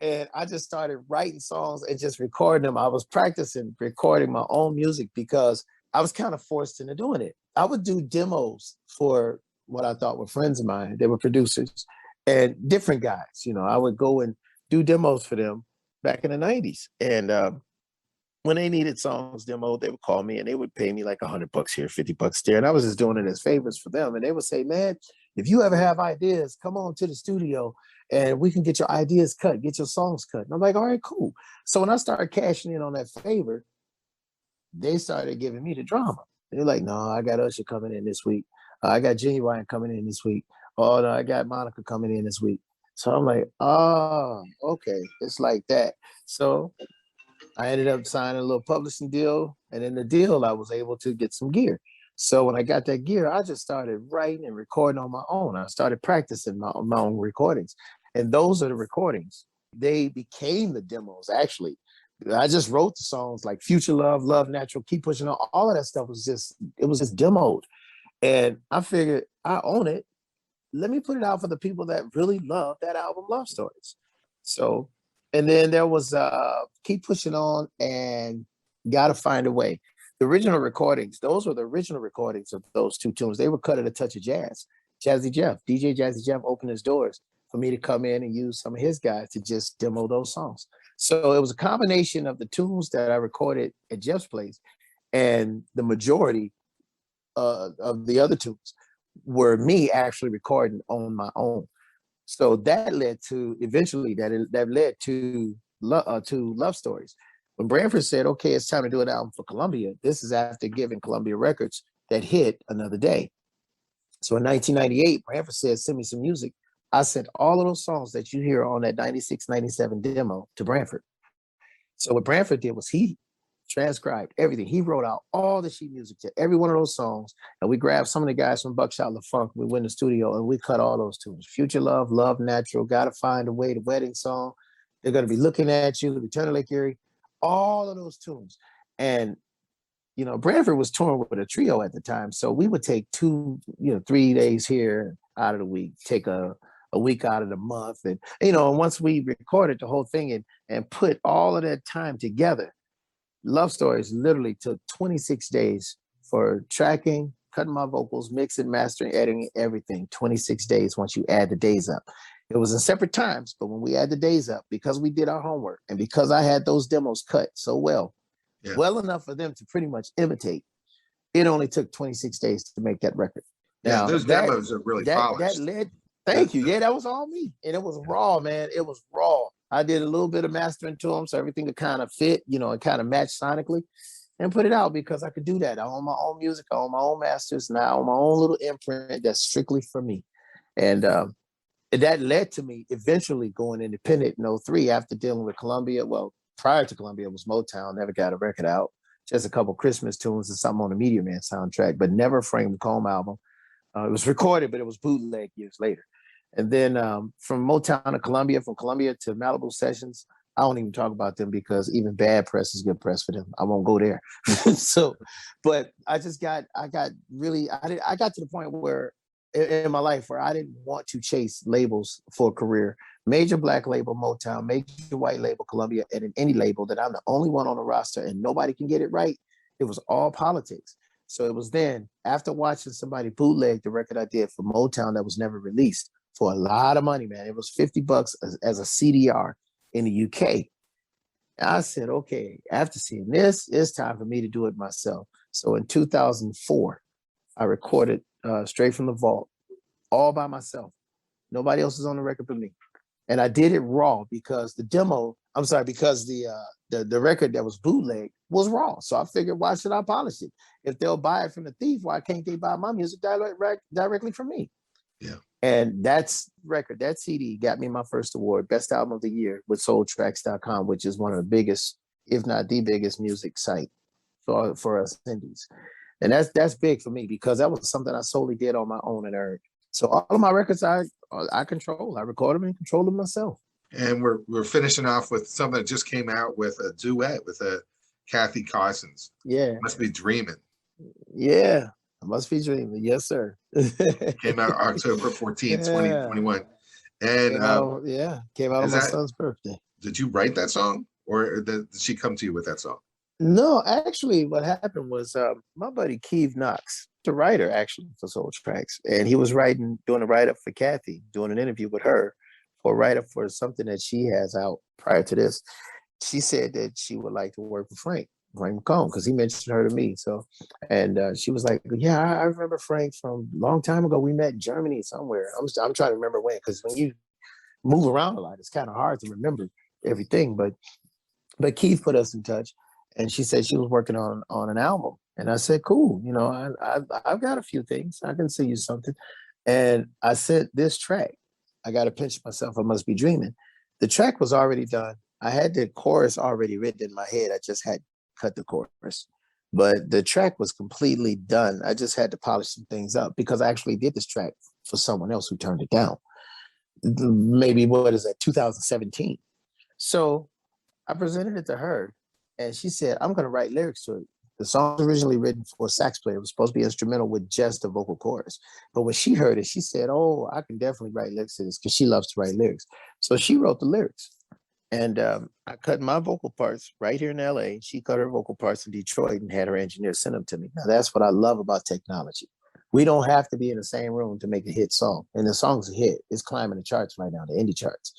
[SPEAKER 2] And I just started writing songs and just recording them. I was practicing recording my own music because I was kind of forced into doing it. I would do demos for what I thought were friends of mine. They were producers and different guys. I would go and do demos for them back in the 90s. And when they needed songs demoed, they would call me and they would pay me like $100 here, $50 there. And I was just doing it as favors for them. And they would say, man, if you ever have ideas, come on to the studio and we can get your ideas cut, get your songs cut. And I'm like, all right, cool. So when I started cashing in on that favor, they started giving me the drama. They're like, no, I got Usher coming in this week. I got Genuine coming in this week. Oh, no, I got Monica coming in this week. So I'm like, oh, okay. It's like that. So I ended up signing a little publishing deal. And in the deal, I was able to get some gear. So when I got that gear, I just started writing and recording on my own. I started practicing my own recordings. And those are the recordings. They became the demos, actually. I just wrote the songs like Future Love, Love Natural, Keep Pushing On. All of that stuff was just demoed. And I figured I own it. Let me put it out for the people that really love that album, Love Stories. So, and then there was Keep Pushing On and Gotta Find a Way. The original recordings, those were the original recordings of those two tunes. They were cut at a touch of jazz. Jazzy Jeff, DJ Jazzy Jeff opened his doors for me to come in and use some of his guys to just demo those songs. So it was a combination of the tunes that I recorded at Jeff's place and the majority of the other tunes were me actually recording on my own. So that led to eventually that led to Love Stories. When Branford said, "Okay, it's time to do an album for Columbia," this is after giving Columbia Records that hit Another Day. So in 1998, Branford said, "Send me some music." I sent all of those songs that you hear on that 96, 97 demo to Branford. So what Branford did was he transcribed everything. He wrote out all the sheet music to every one of those songs. And we grabbed some of the guys from Buckshot LaFunk. We went in the studio and we cut all those tunes. Future Love, Love Natural, Gotta Find a Way, the wedding song. They're going to be looking at you, Return to Lake Erie, all of those tunes. And, you know, Branford was touring with a trio at the time. So we would take 3 days here out of the week, take a week out of the month. And, you know, and once we recorded the whole thing and put all of that time together, Love Stories literally took 26 days for tracking, cutting my vocals, mixing, mastering, editing, everything. 26 days once you add the days up. It was in separate times, but when we add the days up, because we did our homework and because I had those demos cut so well, well enough for them to pretty much imitate, it only took 26 days to make that record.
[SPEAKER 1] Now, those demos are really polished.
[SPEAKER 2] That led, thank you. Yeah, that was all me. And it was raw, man. It was raw. I did a little bit of mastering to them so everything could kind of fit, you know, and kind of match sonically and put it out because I could do that. I own my own music, I own my own masters, and I own my own little imprint that's strictly for me. And that led to me eventually going independent in 03 after dealing with Columbia. Well, prior to Columbia, it was Motown, never got a record out. Just a couple Christmas tunes and something on the Meteor Man soundtrack, but never a Frank McComb album. It was recorded, but it was bootleg years later. And then from Motown to Columbia, from Columbia to Malibu Sessions, I don't even talk about them because even bad press is good press for them. I won't go there. So, but I got to the point where in my life where I didn't want to chase labels for a career. Major black label Motown, major white label Columbia, and any label that I'm the only one on the roster and nobody can get it right. It was all politics. So it was then after watching somebody bootleg the record I did for Motown that was never released for a lot of money, man. It was $50 as a CDR in the UK. I said, okay, after seeing this, it's time for me to do it myself. So in 2004, I recorded Straight from the Vault all by myself. Nobody else is on the record but me. And I did it raw because because the record that was bootleg was raw. So I figured, why should I polish it? If they'll buy it from the thief, why can't they buy my music directly from me?
[SPEAKER 1] Yeah.
[SPEAKER 2] And that CD got me my first award, Best Album of the Year with SoulTracks.com, which is one of the biggest, if not the biggest music site for us indies. And that's big for me because that was something I solely did on my own and earned. So all of my records I control. I record them and control them myself.
[SPEAKER 1] And we're finishing off with something that just came out with a duet with Kathy Cossins.
[SPEAKER 2] Yeah.
[SPEAKER 1] Must Be Dreaming.
[SPEAKER 2] Yeah. I Must Be Dreaming. Yes, sir.
[SPEAKER 1] Came out October 14th, 2021. And
[SPEAKER 2] came out on my son's birthday.
[SPEAKER 1] Did you write that song or did she come to you with that song?
[SPEAKER 2] No, actually what happened was my buddy Keith Knox, the writer actually for Soul Tracks, and he was doing a write-up for Kathy, doing an interview with her for a write-up for something that she has out prior to this. She said that she would like to work with Frank McComb, because he mentioned her to me. So, and she was like, yeah, I remember Frank from a long time ago. We met in Germany somewhere. I'm trying to remember when, because when you move around a lot, it's kind of hard to remember everything. But Keith put us in touch. And she said she was working on an album. And I said, cool. You know, I've got a few things. I can send you something. And I sent this track. I got to pinch myself. I Must Be Dreaming. The track was already done. I had the chorus already written in my head. I just had cut the chorus. But the track was completely done. I just had to polish some things up because I actually did this track for someone else who turned it down. Maybe, 2017. So I presented it to her. And she said, I'm going to write lyrics to it. The song was originally written for a sax player. It was supposed to be instrumental with just a vocal chorus. But when she heard it, she said, oh, I can definitely write lyrics to this because she loves to write lyrics. So she wrote the lyrics. And I cut my vocal parts right here in LA. She cut her vocal parts in Detroit and had her engineer send them to me. Now, that's what I love about technology. We don't have to be in the same room to make a hit song. And the song's a hit. It's climbing the charts right now, the indie charts.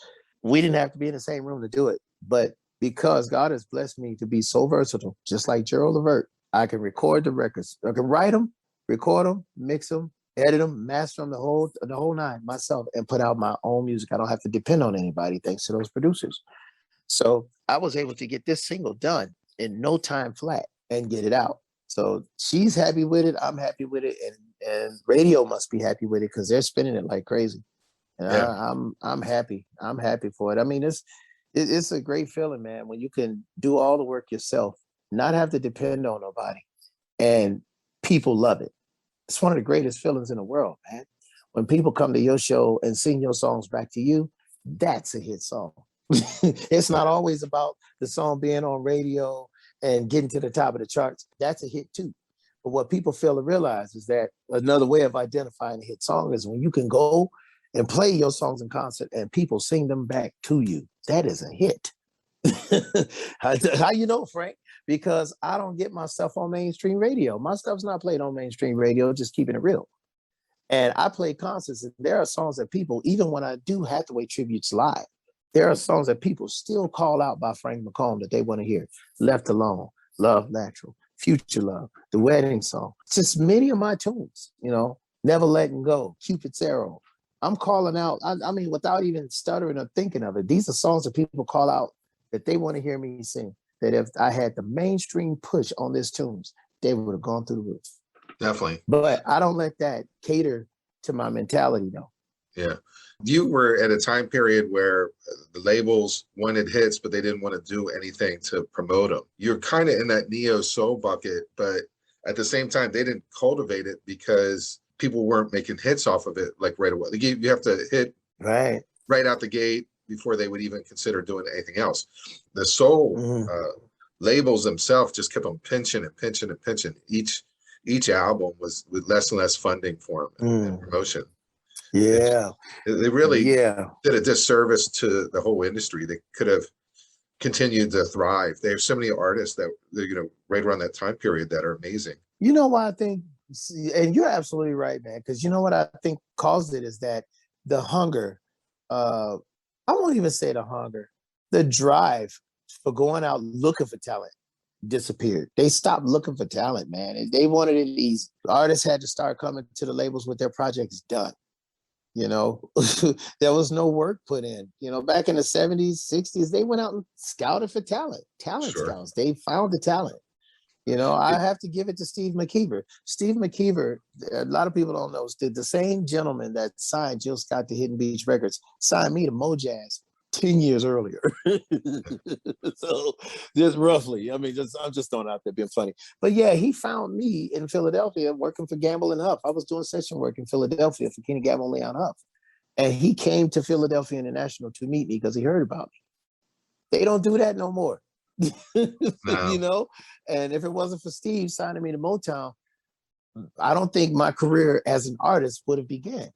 [SPEAKER 2] We didn't have to be in the same room to do it. But because God has blessed me to be so versatile, just like Gerald Levert, I can record the records. I can write them, record them, mix them, edit them, master them, the whole nine myself, and put out my own music. I don't have to depend on anybody thanks to those producers. So I was able to get this single done in no time flat and get it out. So she's happy with it. I'm happy with it. And radio must be happy with it because they're spinning it like crazy. And yeah. I'm happy. I'm happy for it. I mean, it's a great feeling, man, when you can do all the work yourself, not have to depend on nobody, and people love it. It's one of the greatest feelings in the world, man. When people come to your show and sing your songs back to you, that's a hit song. It's not always about the song being on radio and getting to the top of the charts. That's a hit too. But what people fail to realize is that another way of identifying a hit song is when you can go and play your songs in concert and people sing them back to you. That is a hit. How you know, Frank? Because I don't get my stuff on mainstream radio. My stuff's not played on mainstream radio, just keeping it real. And I play concerts, and there are songs that people, even when I do Hathaway tributes live, there are songs that people still call out by Frank McComb that they want to hear. Left Alone, Love Natural, Future Love, The Wedding Song. Just many of my tunes, Never Letting Go, Cupid's Arrow. I'm calling out, I mean, without even stuttering or thinking of it, these are songs that people call out that they want to hear me sing, that if I had the mainstream push on these tunes, they would have gone through the roof.
[SPEAKER 1] Definitely.
[SPEAKER 2] But I don't let that cater to my mentality, though.
[SPEAKER 1] Yeah. You were at a time period where the labels wanted hits, but they didn't want to do anything to promote them. You're kind of in that neo-soul bucket, but at the same time, they didn't cultivate it because people weren't making hits off of it like right away. You have to hit right out the gate before they would even consider doing anything else. The soul labels themselves just kept on pinching and pinching and pinching. Each album was with less and less funding for them and promotion.
[SPEAKER 2] Yeah.
[SPEAKER 1] They really did a disservice to the whole industry. They could have continued to thrive. They have so many artists that, right around that time period that are amazing.
[SPEAKER 2] You know why I think, and you're absolutely right, man, because you know what I think caused it is that the hunger, I won't even say the hunger, the drive for going out looking for talent disappeared. They stopped looking for talent, man. They wanted it easy. Artists had to start coming to the labels with their projects done. There was no work put in. Back in the 70s, 60s, they went out and scouted for talent scouts. They found the talent. I have to give it to Steve McKeever. Steve McKeever, a lot of people don't know, the same gentleman that signed Jill Scott to Hidden Beach Records signed me to Mojazz 10 years earlier. So just roughly, I'm just throwing out there being funny. But yeah, he found me in Philadelphia working for Gamble and Huff. I was doing session work in Philadelphia for Kenny Gamble and Leon Huff. And he came to Philadelphia International to meet me because he heard about me. They don't do that no more. No. And if it wasn't for Steve signing me to Motown, I don't think my career as an artist would have began,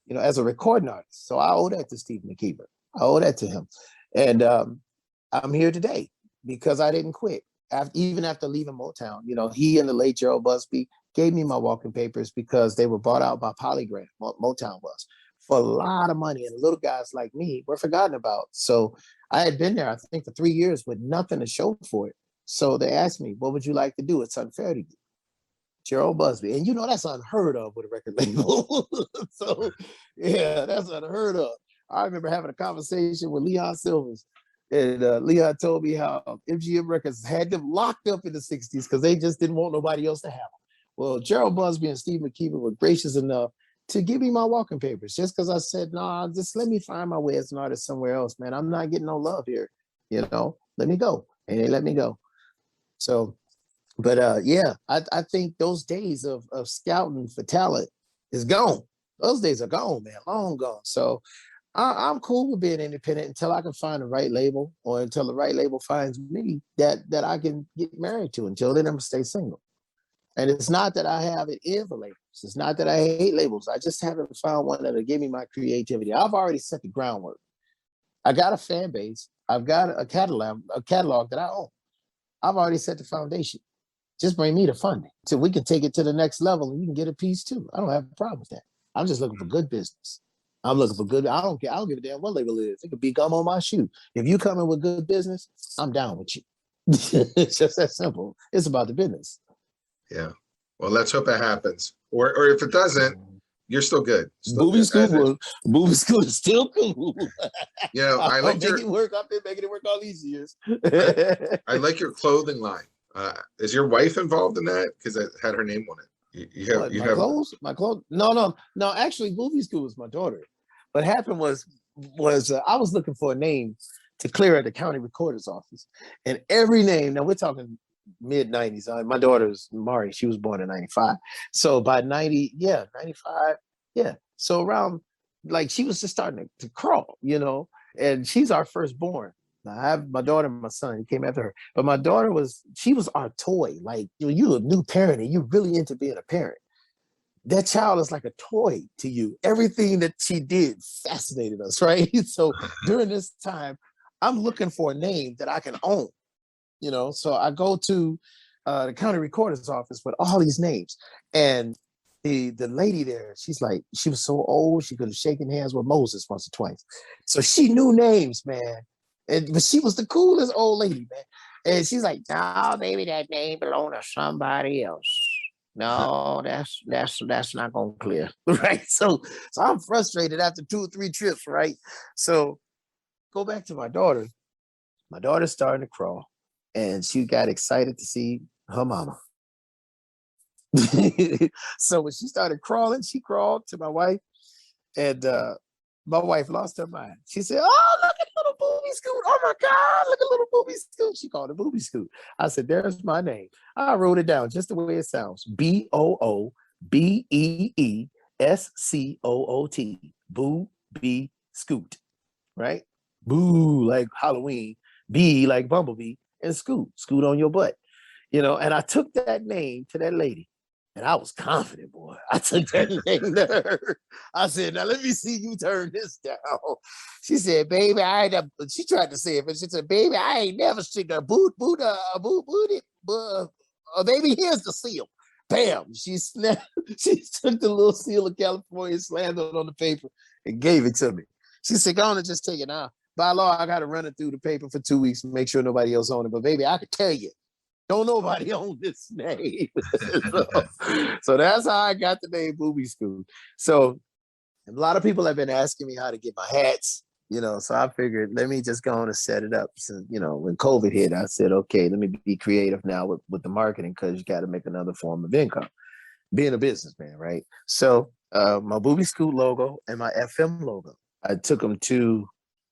[SPEAKER 2] as a recording artist. So I owe that to Steve McKeever. I owe that to him. And I'm here today because I didn't quit. Even after leaving Motown, he and the late Gerald Busby gave me my walking papers because they were bought out by Polygram, Motown was, for a lot of money. And little guys like me were forgotten about. So I had been there, I think, for 3 years with nothing to show for it. So they asked me, what would you like to do? It's unfair to you. Gerald Busby. And that's unheard of with a record label. So yeah, that's unheard of. I remember having a conversation with Leon Silvers, and Leon told me how MGM Records had them locked up in the 60s because they just didn't want nobody else to have them. Well, Gerald Busby and Steve McKeever were gracious enough to give me my walking papers just because I said, nah, just let me find my way as an artist somewhere else, man. I'm not getting no love here. Let me go. And they let me go. So, but I think those days of scouting for talent is gone. Those days are gone, man, long gone. So I'm cool with being independent until I can find the right label, or until the right label finds me that I can get married to. Until then, I'm gonna stay single. And it's not that I have it in for labels. It's not that I hate labels. I just haven't found one that'll give me my creativity. I've already set the groundwork. I got a fan base. I've got a catalog that I own. I've already set the foundation. Just bring me the funding so we can take it to the next level, and you can get a piece too. I don't have a problem with that. I'm just looking for good business. I'm looking for good. I don't care. I don't give a damn what label it is. It could be gum on my shoe. If you come in with good business, I'm down with you. It's just that simple. It's about the business.
[SPEAKER 1] Yeah. Well, let's hope that happens. Or if it doesn't, you're still good.
[SPEAKER 2] Movie school is still cool.
[SPEAKER 1] You know, I like
[SPEAKER 2] make it work. I've been making it work all these years.
[SPEAKER 1] I like your clothing line. Is your wife involved in that? Because I had her name on it. You have
[SPEAKER 2] clothes? My clothes? No. Actually, movie school was my daughter. What happened was I was looking for a name to clear at the county recorder's office, and every name. Now we're talking mid 90s. My daughter's Mari. She was born in 95. So by 90, 95, So around, like, she was just starting to crawl, and she's our firstborn. Now, I have my daughter and my son. He came after her. But my daughter she was our toy. Like, you're a new parent and you're really into being a parent. That child is like a toy to you. Everything that she did fascinated us, right? So during this time, I'm looking for a name that I can own. So I go to the county recorder's office with all these names, and the lady there, she was so old she could have shaken hands with Moses once or twice, so she knew names, man. But she was the coolest old lady, man. And she's like, "No, baby, that name belongs to somebody else. No, that's not gonna clear." Right? So I'm frustrated after 2 or 3 trips, right? So go back to my daughter. My daughter's starting to crawl. And she got excited to see her mama. So when she started crawling, she crawled to my wife, and my wife lost her mind. She said, "Oh, look at little Booby Scoot. Oh my God, look at little Booby Scoot." She called it Booby Scoot. I said, "There's my name." I wrote it down just the way it sounds. BOOBEESCOOT. Boo Bee Scoot. Right? Boo like Halloween. Bee like Bumblebee. And scoot on your butt, and I took that name to that lady, and I was confident, boy. I took that name to her. I said, "Now let me see you turn this down." She said, "Baby, she tried to say it, but she said, "Baby, I ain't never seen a booty, baby, here's the seal." Bam, she took the little seal of California, slammed it on the paper, and gave it to me. She said, "Go on and just take it now. By law, I got to run it through the paper for 2 weeks and make sure nobody else owns it. But baby, I could tell you, don't nobody own this name." So that's how I got the name Booby Scoot. So a lot of people have been asking me how to get my hats, so I figured, let me just go on and set it up. So, when COVID hit, I said, okay, let me be creative now with the marketing, because you got to make another form of income, being a businessman, right? So my Booby Scoot logo and my FM logo, I took them to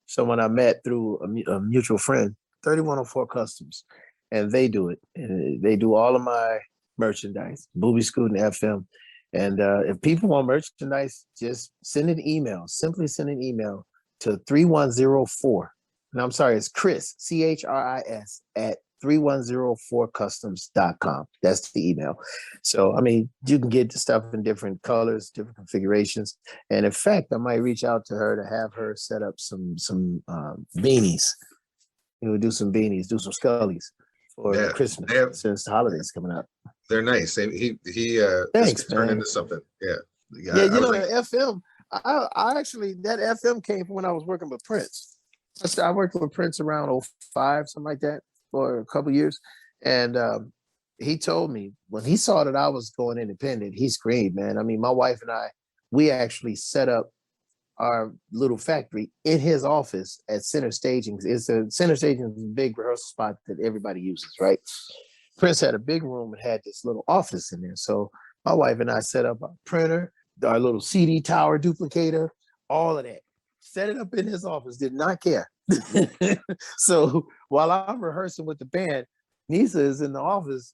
[SPEAKER 2] someone I met through a mutual friend, 3104 Customs, and they do it. And they do all of my merchandise, Booby Scoot and FM. And if people want merchandise, just send an email. Simply send an email to 3104. And I'm sorry, it's Chris, CHRIS, at 3104customs.com. That's the email. So, you can get the stuff in different colors, different configurations. And in fact, I might reach out to her to have her set up some beanies. Do some beanies, do some scullies for Christmas, since the holidays coming up.
[SPEAKER 1] They're nice. He
[SPEAKER 2] Thanks,
[SPEAKER 1] turned
[SPEAKER 2] man.
[SPEAKER 1] into something. Yeah.
[SPEAKER 2] The FM, I actually, that FM came from when I was working with Prince. I worked with Prince around 2005, something like that, for a couple of years. And he told me when he saw that I was going independent, he screamed, man. My wife and I, we actually set up our little factory in his office at Center Staging. Center Staging is a big rehearsal spot that everybody uses, right? Prince had a big room and had this little office in there. So my wife and I set up a printer, our little CD tower duplicator, all of that. Set it up in his office, did not care. So while I'm rehearsing with the band, Nisa is in the office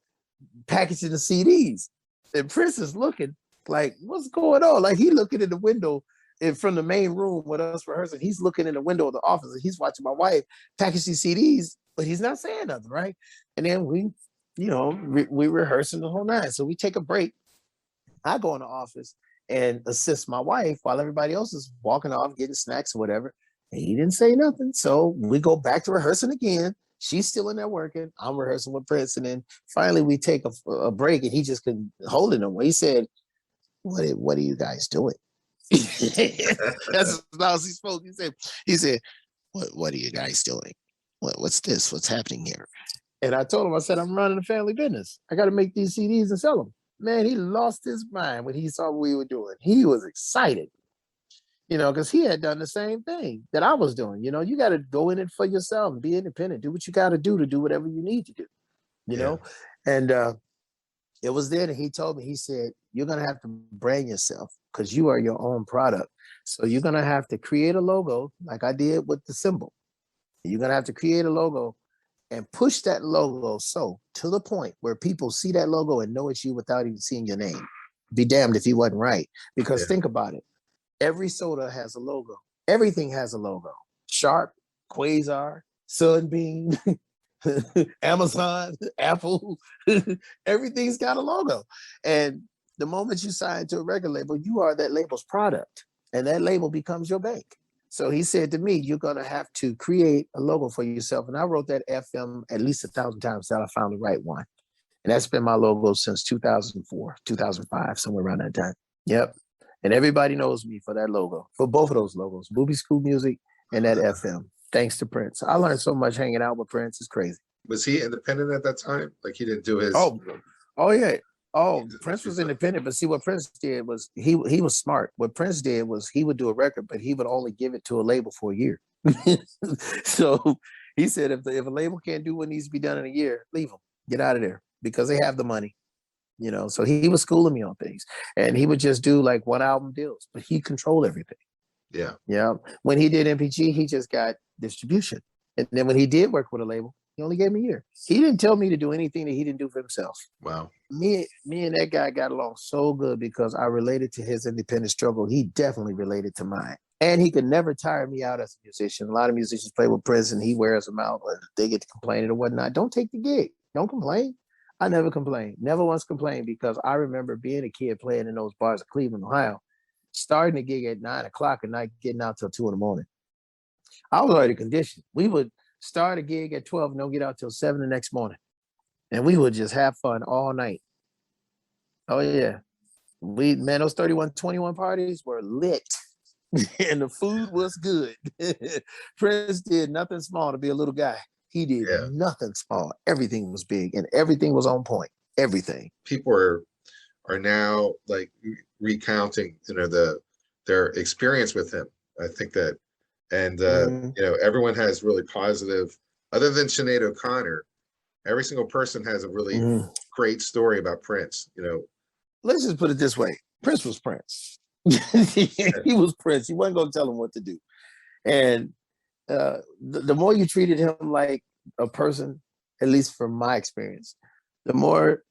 [SPEAKER 2] packaging the CDs. And Prince is looking like, what's going on? Like, he looking in the window from the main room with us rehearsing. He's looking in the window of the office and he's watching my wife package these CDs, but he's not saying nothing, right? And then we, we rehearsing the whole night. So we take a break. I go in the office and assist my wife while everybody else is walking off, getting snacks or whatever. And he didn't say nothing. So we go back to rehearsing again. She's still in there working. I'm rehearsing with Prince. And then finally we take a break and he just couldn't hold it no more. He said, what are you guys doing? That's how he spoke. He said, what are you guys doing? What's this? What's happening here? And I told him, I said, I'm running a family business. I got to make these CDs and sell them. Man, he lost his mind when he saw what we were doing. He was excited, because he had done the same thing that I was doing. You got to go in it for yourself and be independent. Do what you got to do whatever you need to do, know? And it was then that he told me, he said, you're going to have to brand yourself because you are your own product. So you're going to have to create a logo like I did with the symbol. You're going to have to create a logo and push that logo to the point where people see that logo and know it's you without even seeing your name. Be damned if he wasn't right. Because think about it. Every soda has a logo. Everything has a logo. Sharp, Quasar, Sunbeam, Amazon, Apple, everything's got a logo. And the moment you sign to a record label, you are that label's product. And that label becomes your bank. So he said to me, you're going to have to create a logo for yourself. And I wrote that FM at least 1,000 times till I found the right one. And that's been my logo since 2004, 2005, somewhere around that time. Yep. And everybody knows me for that logo, for both of those logos, Booby School Music and that FM, thanks to Prince. I learned so much hanging out with Prince. It's crazy.
[SPEAKER 1] Was he independent at that time? Like he didn't do his...
[SPEAKER 2] Oh yeah. Oh, Prince was independent, but see what Prince did was he was smart. What Prince did was he would do a record, but he would only give it to a label for a year. So he said, if a label can't do what needs to be done in a year, leave them, get out of there because they have the money. So he was schooling me on things, and he would just do like one album deals, but he controlled everything.
[SPEAKER 1] Yeah.
[SPEAKER 2] Yeah. When he did MPG, he just got distribution, and then when he did work with a label, he only gave me a year. He didn't tell me to do anything that he didn't do for himself.
[SPEAKER 1] Wow.
[SPEAKER 2] Me and that guy got along so good because I related to his independent struggle. He definitely related to mine. And he could never tire me out as a musician. A lot of musicians play with Prince and he wears them out, but they get to complaining or whatnot. Don't take the gig. Don't complain. I never complained. Never once complained because I remember being a kid playing in those bars of Cleveland, Ohio, starting the gig at 9 o'clock and not getting out till 2 a.m. I was already conditioned. We would start a gig at 12 and don't get out till 7 the next morning. And we would just have fun all night. Oh yeah. Those 3121 parties were lit. And the food was good. Prince did nothing small to be a little guy. He did nothing small. Everything was big and everything was on point. Everything.
[SPEAKER 1] People are now like recounting, their experience with him. I think that, and everyone has really positive, other than Sinead O'Connor, every single person has a really great story about Prince.
[SPEAKER 2] Let's just put it this way. Prince was Prince. He was Prince. He wasn't going to tell him what to do. And the more you treated him like a person, at least from my experience, the more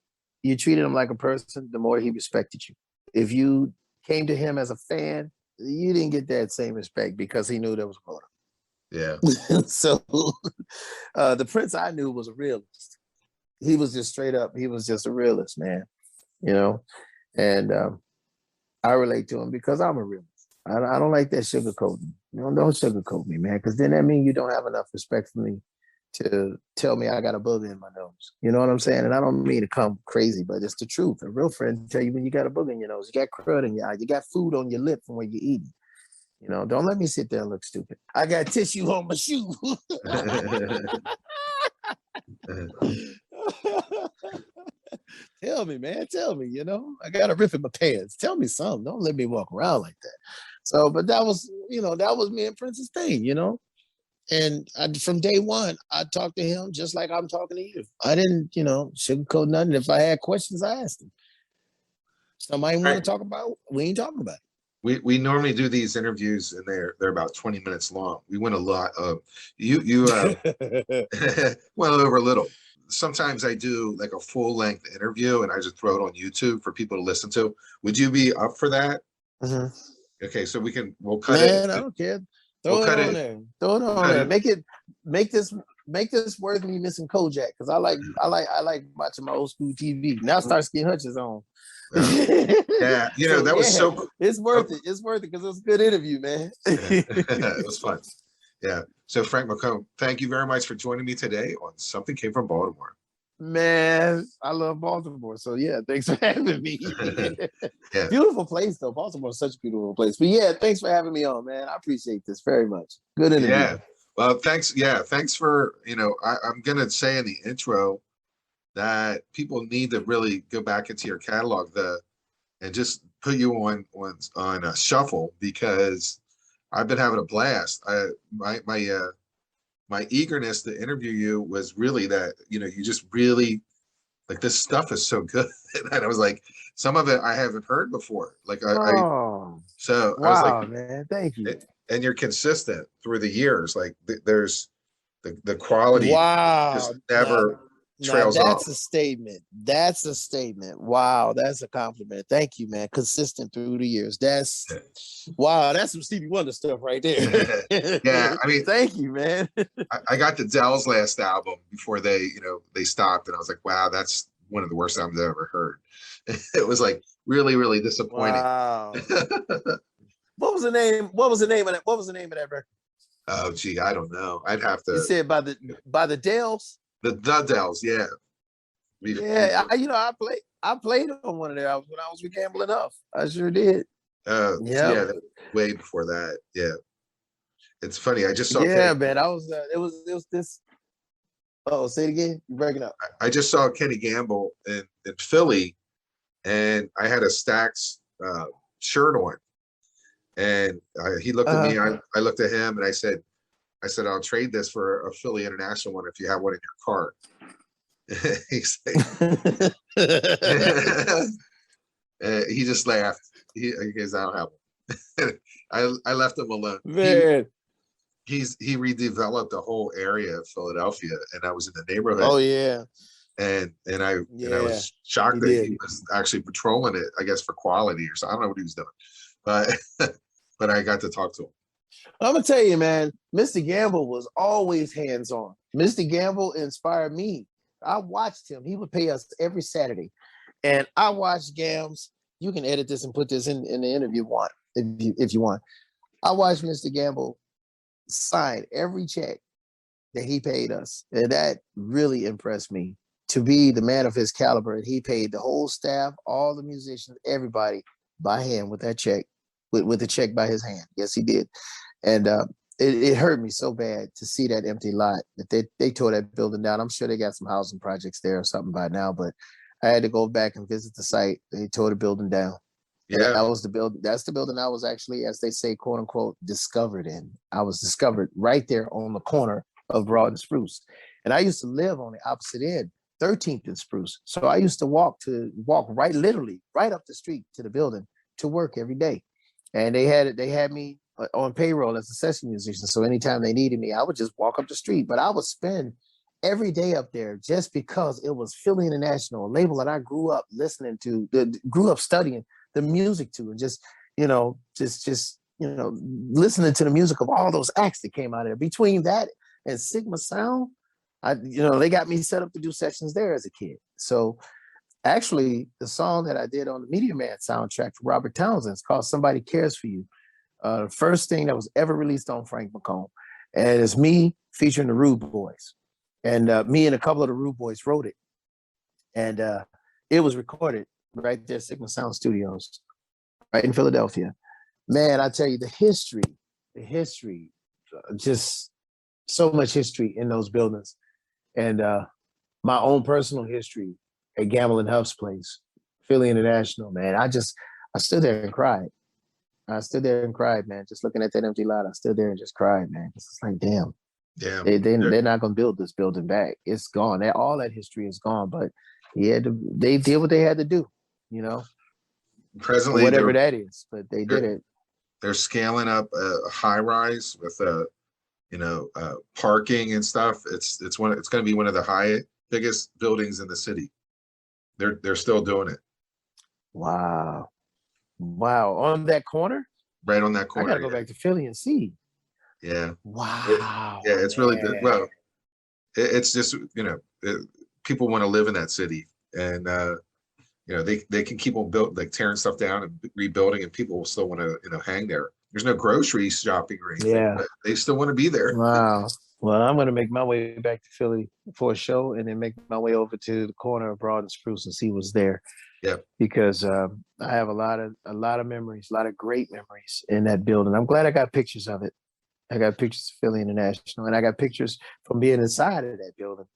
[SPEAKER 2] you treated him like a person, the more he respected you. If you came to him as a fan, you didn't get that same respect because he knew there was a motive.
[SPEAKER 1] Yeah.
[SPEAKER 2] So the Prince I knew was a realist. He was just straight up. He was just a realist, man. And I relate to him because I'm a realist. I don't like that sugarcoating. Don't sugarcoat me, man, because then that means you don't have enough respect for me to tell me I got a booger in my nose. You know what I'm saying? And I don't mean to come crazy, but it's the truth. A real friend tell you when you got a booger in your nose, you got crud in your eye, you got food on your lip from where you're eating. Don't let me sit there and look stupid. I got tissue on my shoe. Tell me, man. Tell me, I got a rip in my pants. Tell me something. Don't let me walk around like that. So, but that was, that was me and Prince's thing, And from day one, I talked to him just like I'm talking to you. I didn't, sugarcoat nothing. If I had questions, I asked him. Somebody want to talk about it? We ain't talking about it.
[SPEAKER 1] We normally do these interviews and they're about 20 minutes long. We went a lot of you went over a little. Sometimes I do like a full length interview and I just throw it on YouTube for people to listen to. Would you be up for that?
[SPEAKER 2] Mm-hmm.
[SPEAKER 1] Okay, so we'll cut it.
[SPEAKER 2] Man, I don't care.
[SPEAKER 1] We'll
[SPEAKER 2] Throw it
[SPEAKER 1] cut
[SPEAKER 2] on
[SPEAKER 1] it.
[SPEAKER 2] there. Throw it on there. Make this worth me missing Kojak because I like watching my old school TV. Now Starsky and Hutch is on.
[SPEAKER 1] Yeah,
[SPEAKER 2] So
[SPEAKER 1] that was
[SPEAKER 2] yeah,
[SPEAKER 1] so cool.
[SPEAKER 2] it's worth it. It's worth it because it was a good interview, man.
[SPEAKER 1] It was fun. Yeah. So Frank McComb, thank you very much for joining me today on Something Came from Baltimore.
[SPEAKER 2] Man, I love Baltimore. So yeah, thanks for having me.
[SPEAKER 1] Yeah.
[SPEAKER 2] Beautiful place though. Baltimore is such a beautiful place. But yeah, thanks for having me on, man. I appreciate this very much. Good interview.
[SPEAKER 1] Yeah. Well, thanks. Yeah. Thanks for, I'm going to say in the intro that people need to really go back into your catalog and just put you on a shuffle because I've been having a blast. My eagerness to interview you was really that, you just really like this stuff is so good. And I was like, some of it I haven't heard before. Like so I was like,
[SPEAKER 2] wow, man, thank you.
[SPEAKER 1] And you're consistent through the years. Like there's the quality just
[SPEAKER 2] wow.
[SPEAKER 1] never trails
[SPEAKER 2] That's
[SPEAKER 1] off.
[SPEAKER 2] a statement. That's a statement. Wow, that's a compliment. Thank you, man. Consistent through the years. Wow, that's some Stevie Wonder stuff right there.
[SPEAKER 1] Yeah, I mean,
[SPEAKER 2] thank you, man.
[SPEAKER 1] I got the Dells' last album before they stopped, and I was like, wow, that's one of the worst albums I've ever heard. It was like really, really disappointing.
[SPEAKER 2] Wow. What was the name? What was the name of that? What was the name of that record?
[SPEAKER 1] Oh, gee, I don't know. I'd have to.
[SPEAKER 2] You said by the Dells.
[SPEAKER 1] The Dells, yeah.
[SPEAKER 2] Yeah, I played on one of their albums when I was with Gamble Enough. I sure did.
[SPEAKER 1] Yeah, way before that. Yeah, it's funny. I just saw.
[SPEAKER 2] Yeah, man. It was this. Oh, say it again. You're breaking up.
[SPEAKER 1] I just saw Kenny Gamble in Philly, and I had a Stax shirt on, and he looked at me. I looked at him, and I said, I'll trade this for a Philly International one if you have one in your car. He's like, he just laughed. He goes, I don't have one. I left him alone.
[SPEAKER 2] Man.
[SPEAKER 1] He redeveloped the whole area of Philadelphia, and I was in the neighborhood.
[SPEAKER 2] Oh yeah.
[SPEAKER 1] And I was shocked that he was actually patrolling it, I guess for quality or something. I don't know what he was doing, but I got to talk to him.
[SPEAKER 2] I'm gonna tell you, man, Mr. Gamble was always hands-on. Mr. Gamble inspired me. I watched him. He would pay us every Saturday. And I watched Gams. You can edit this and put this in the interview if you want. I watched Mr. Gamble sign every check that he paid us. And that really impressed me. To be the man of his caliber, and he paid the whole staff, all the musicians, everybody by hand with that check, with the check by his hand. Yes, he did. And it hurt me so bad to see that empty lot that they tore that building down. I'm sure they got some housing projects there or something by now, but I had to go back and visit the site. They tore the building down. Yeah, that was the building. That's the building I was actually, as they say, quote unquote, discovered in. I was discovered right there on the corner of Broad and Spruce, and I used to live on the opposite end, 13th and Spruce. So I used to walk right, literally right up the street to the building to work every day, and they had me on payroll as a session musician. So anytime they needed me, I would just walk up the street. But I would spend every day up there just because it was Philly International, a label that I grew up listening to, grew up studying the music to, and just listening to the music of all those acts that came out of there. Between that and Sigma Sound, they got me set up to do sessions there as a kid. So actually, the song that I did on the Media Man soundtrack for Robert Townsend is called "Somebody Cares for You." The first thing that was ever released on Frank McComb. And it's me featuring the Rude Boys. And me and a couple of the Rude Boys wrote it. And it was recorded right there, Sigma Sound Studios, right in Philadelphia. Man, I tell you, the history, just so much history in those buildings. And my own personal history at Gamble and Huff's place, Philly International, man. I stood there and cried. Man. Just looking at that empty lot, I stood there and just cried, man. It's like, damn. They're not going to build this building back. It's gone. All that history is gone. But they did what they had to do,
[SPEAKER 1] Presently,
[SPEAKER 2] whatever that is. But they did it.
[SPEAKER 1] They're scaling up a high rise with parking and stuff. It's going to be one of the biggest buildings in the city. They're still doing it.
[SPEAKER 2] Wow. On that corner?
[SPEAKER 1] right on that
[SPEAKER 2] I
[SPEAKER 1] corner.
[SPEAKER 2] gotta go back to Philly and see.
[SPEAKER 1] Yeah.
[SPEAKER 2] Wow.
[SPEAKER 1] It's really good. Well, it's just, people want to live in that city, and they can keep on like tearing stuff down and rebuilding, and people will still want to hang there. There's no grocery shopping or anything, but they still want to be there.
[SPEAKER 2] Wow. Well, I'm gonna make my way back to Philly for a show, and then make my way over to the corner of Broad and Spruce and see what's there.
[SPEAKER 1] Yeah.
[SPEAKER 2] Because I have a lot of memories, a lot of great memories in that building. I'm glad I got pictures of it. I got pictures of Philly International, and I got pictures from being inside of that building,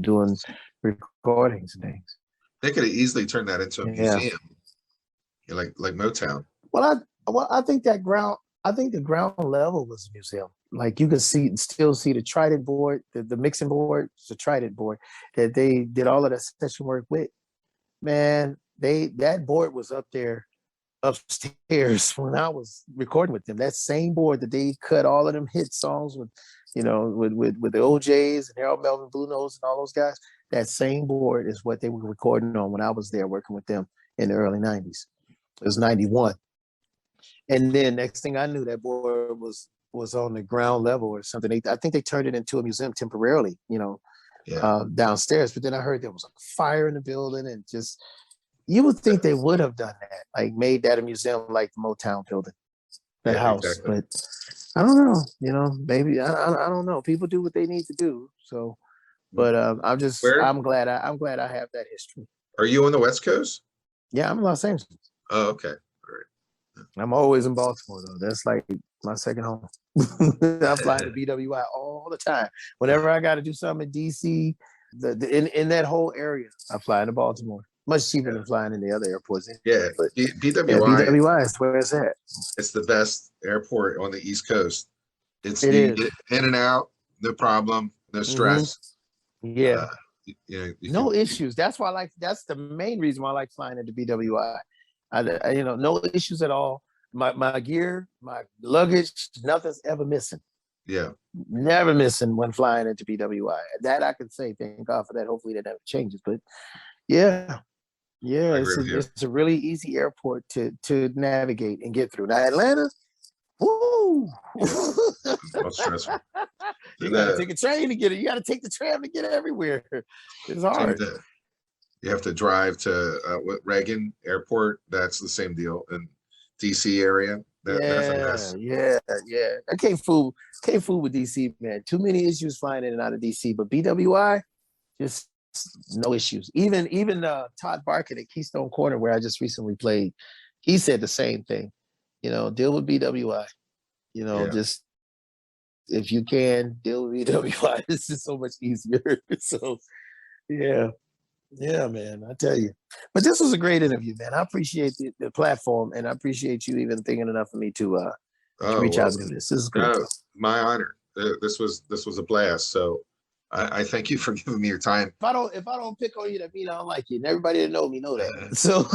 [SPEAKER 2] doing recordings and things.
[SPEAKER 1] They could have easily turned that into a museum, like Motown.
[SPEAKER 2] Well, I think the ground level was a museum. Like you could still see the Trident board, the mixing board, the Trident board that they did all of that session work with. Man, that board was up there upstairs when I was recording with them. That same board that they cut all of them hit songs with, with the OJs and Harold Melvin, Blue Nose, and all those guys. That same board is what they were recording on when I was there working with them in the early 90s. It was 91. And then next thing I knew, that board was on the ground level or something. I think they turned it into a museum temporarily, downstairs. But then I heard there was a fire in the building, and just, you would think they would have done that, like made that a museum like the Motown building, that house. Exactly. But I don't know, maybe, I don't know. People do what they need to do. So, but I'm glad I have that history.
[SPEAKER 1] Are you on the West Coast?
[SPEAKER 2] Yeah, I'm in Los Angeles.
[SPEAKER 1] Oh, okay. All right.
[SPEAKER 2] I'm always in Baltimore though. That's like my second home. I fly to BWI all the time. Whenever I got to do something in DC, in that whole area, I fly into Baltimore. Much cheaper than flying in the other airports.
[SPEAKER 1] Yeah, but
[SPEAKER 2] BWI is where it's at.
[SPEAKER 1] It's the best airport on the East Coast. You get in and out, no problem, no stress.
[SPEAKER 2] Mm-hmm. Yeah. No issues. That's why that's the main reason why I like flying into BWI. No issues at all. My gear, my luggage, nothing's ever missing.
[SPEAKER 1] Yeah.
[SPEAKER 2] Never missing when flying into BWI. That I can say, thank God for that. Hopefully that never changes. But yeah, it's a really easy airport to navigate and get through. Now Atlanta, woo!
[SPEAKER 1] That's stressful.
[SPEAKER 2] You gotta take a train to get it. You gotta take the tram to get everywhere. It's hard.
[SPEAKER 1] You have to drive to Reagan Airport. That's the same deal in DC area. That's a mess.
[SPEAKER 2] Yeah. I can't fool with DC, man. Too many issues flying in and out of DC. But BWI, just no issues. Even Todd Barker at Keystone Corner, where I just recently played, he said the same thing. Deal with BWI. Just if you can deal with BWI, it's just so much easier. So yeah, man, I tell you. But this was a great interview, man. I appreciate the platform, and I appreciate you even thinking enough of me to reach out and do this. This is good.
[SPEAKER 1] My honor. This was a blast. So I thank you for giving me your time.
[SPEAKER 2] If I don't pick on you, that means I don't like you, and everybody that know me know that. So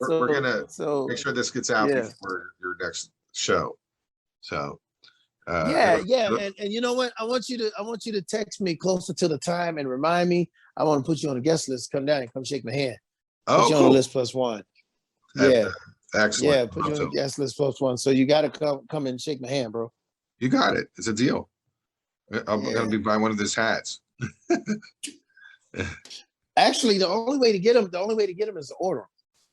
[SPEAKER 1] we're gonna make sure this gets out before your next show. So
[SPEAKER 2] and you know what? I want you to text me closer to the time and remind me. I want to put you on the guest list. Come down and come shake my hand. Put you on the list +1. Yeah.
[SPEAKER 1] Excellent.
[SPEAKER 2] Yeah, put you on the guest list +1. So you gotta come and shake my hand, bro.
[SPEAKER 1] You got it. It's a deal. I'm gonna be buying one of those hats.
[SPEAKER 2] Actually, the only way to get them is to order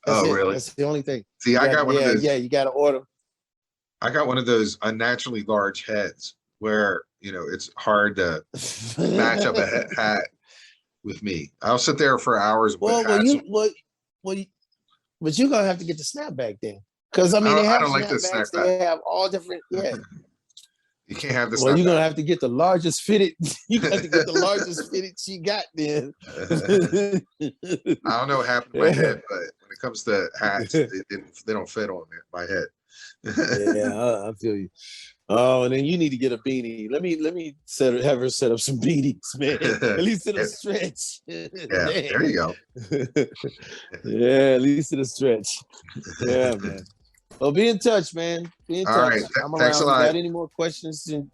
[SPEAKER 2] them.
[SPEAKER 1] Really?
[SPEAKER 2] That's the only thing.
[SPEAKER 1] See, I got one of those.
[SPEAKER 2] Yeah, you gotta order them.
[SPEAKER 1] I got one of those unnaturally large heads where it's hard to match up a hat with me. I'll sit there for hours.
[SPEAKER 2] But you're gonna have to get the snapback then, because they have
[SPEAKER 1] I don't like the snapback.
[SPEAKER 2] They have all different. Yeah,
[SPEAKER 1] you can't have the.
[SPEAKER 2] Well, you're gonna have to get the largest fitted. You got to get the largest fitted she got then.
[SPEAKER 1] I don't know what happened to my head, but when it comes to hats, they don't fit on my head.
[SPEAKER 2] I feel you. Oh, and then you need to get a beanie. Let me have her set up some beanies, man. At least it'll stretch.
[SPEAKER 1] There you go.
[SPEAKER 2] At least it'll stretch. Yeah, man. Well, be in touch, man. Be in touch.
[SPEAKER 1] All right.
[SPEAKER 2] I'm around.
[SPEAKER 1] Thanks a lot.
[SPEAKER 2] If you got any more questions, and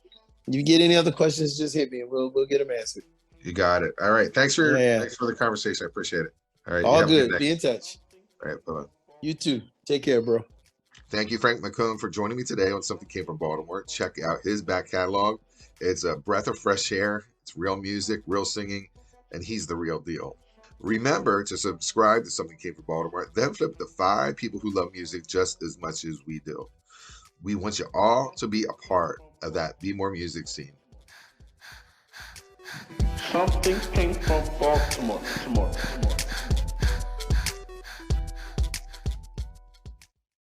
[SPEAKER 2] you get any other questions, just hit me and we'll get them answered.
[SPEAKER 1] You got it. All right. Thanks for the conversation. I appreciate it. All right.
[SPEAKER 2] All good. Be in touch.
[SPEAKER 1] All right. Bye-bye.
[SPEAKER 2] You too. Take care, bro.
[SPEAKER 1] Thank you, Frank McComb, for joining me today on Something Came from Baltimore. Check out his back catalog. It's a breath of fresh air. It's real music, real singing, and he's the real deal. Remember to subscribe to Something Came from Baltimore, then flip to 5 people who love music just as much as we do. We want you all to be a part of that Be More Music scene.
[SPEAKER 3] Something came from Baltimore.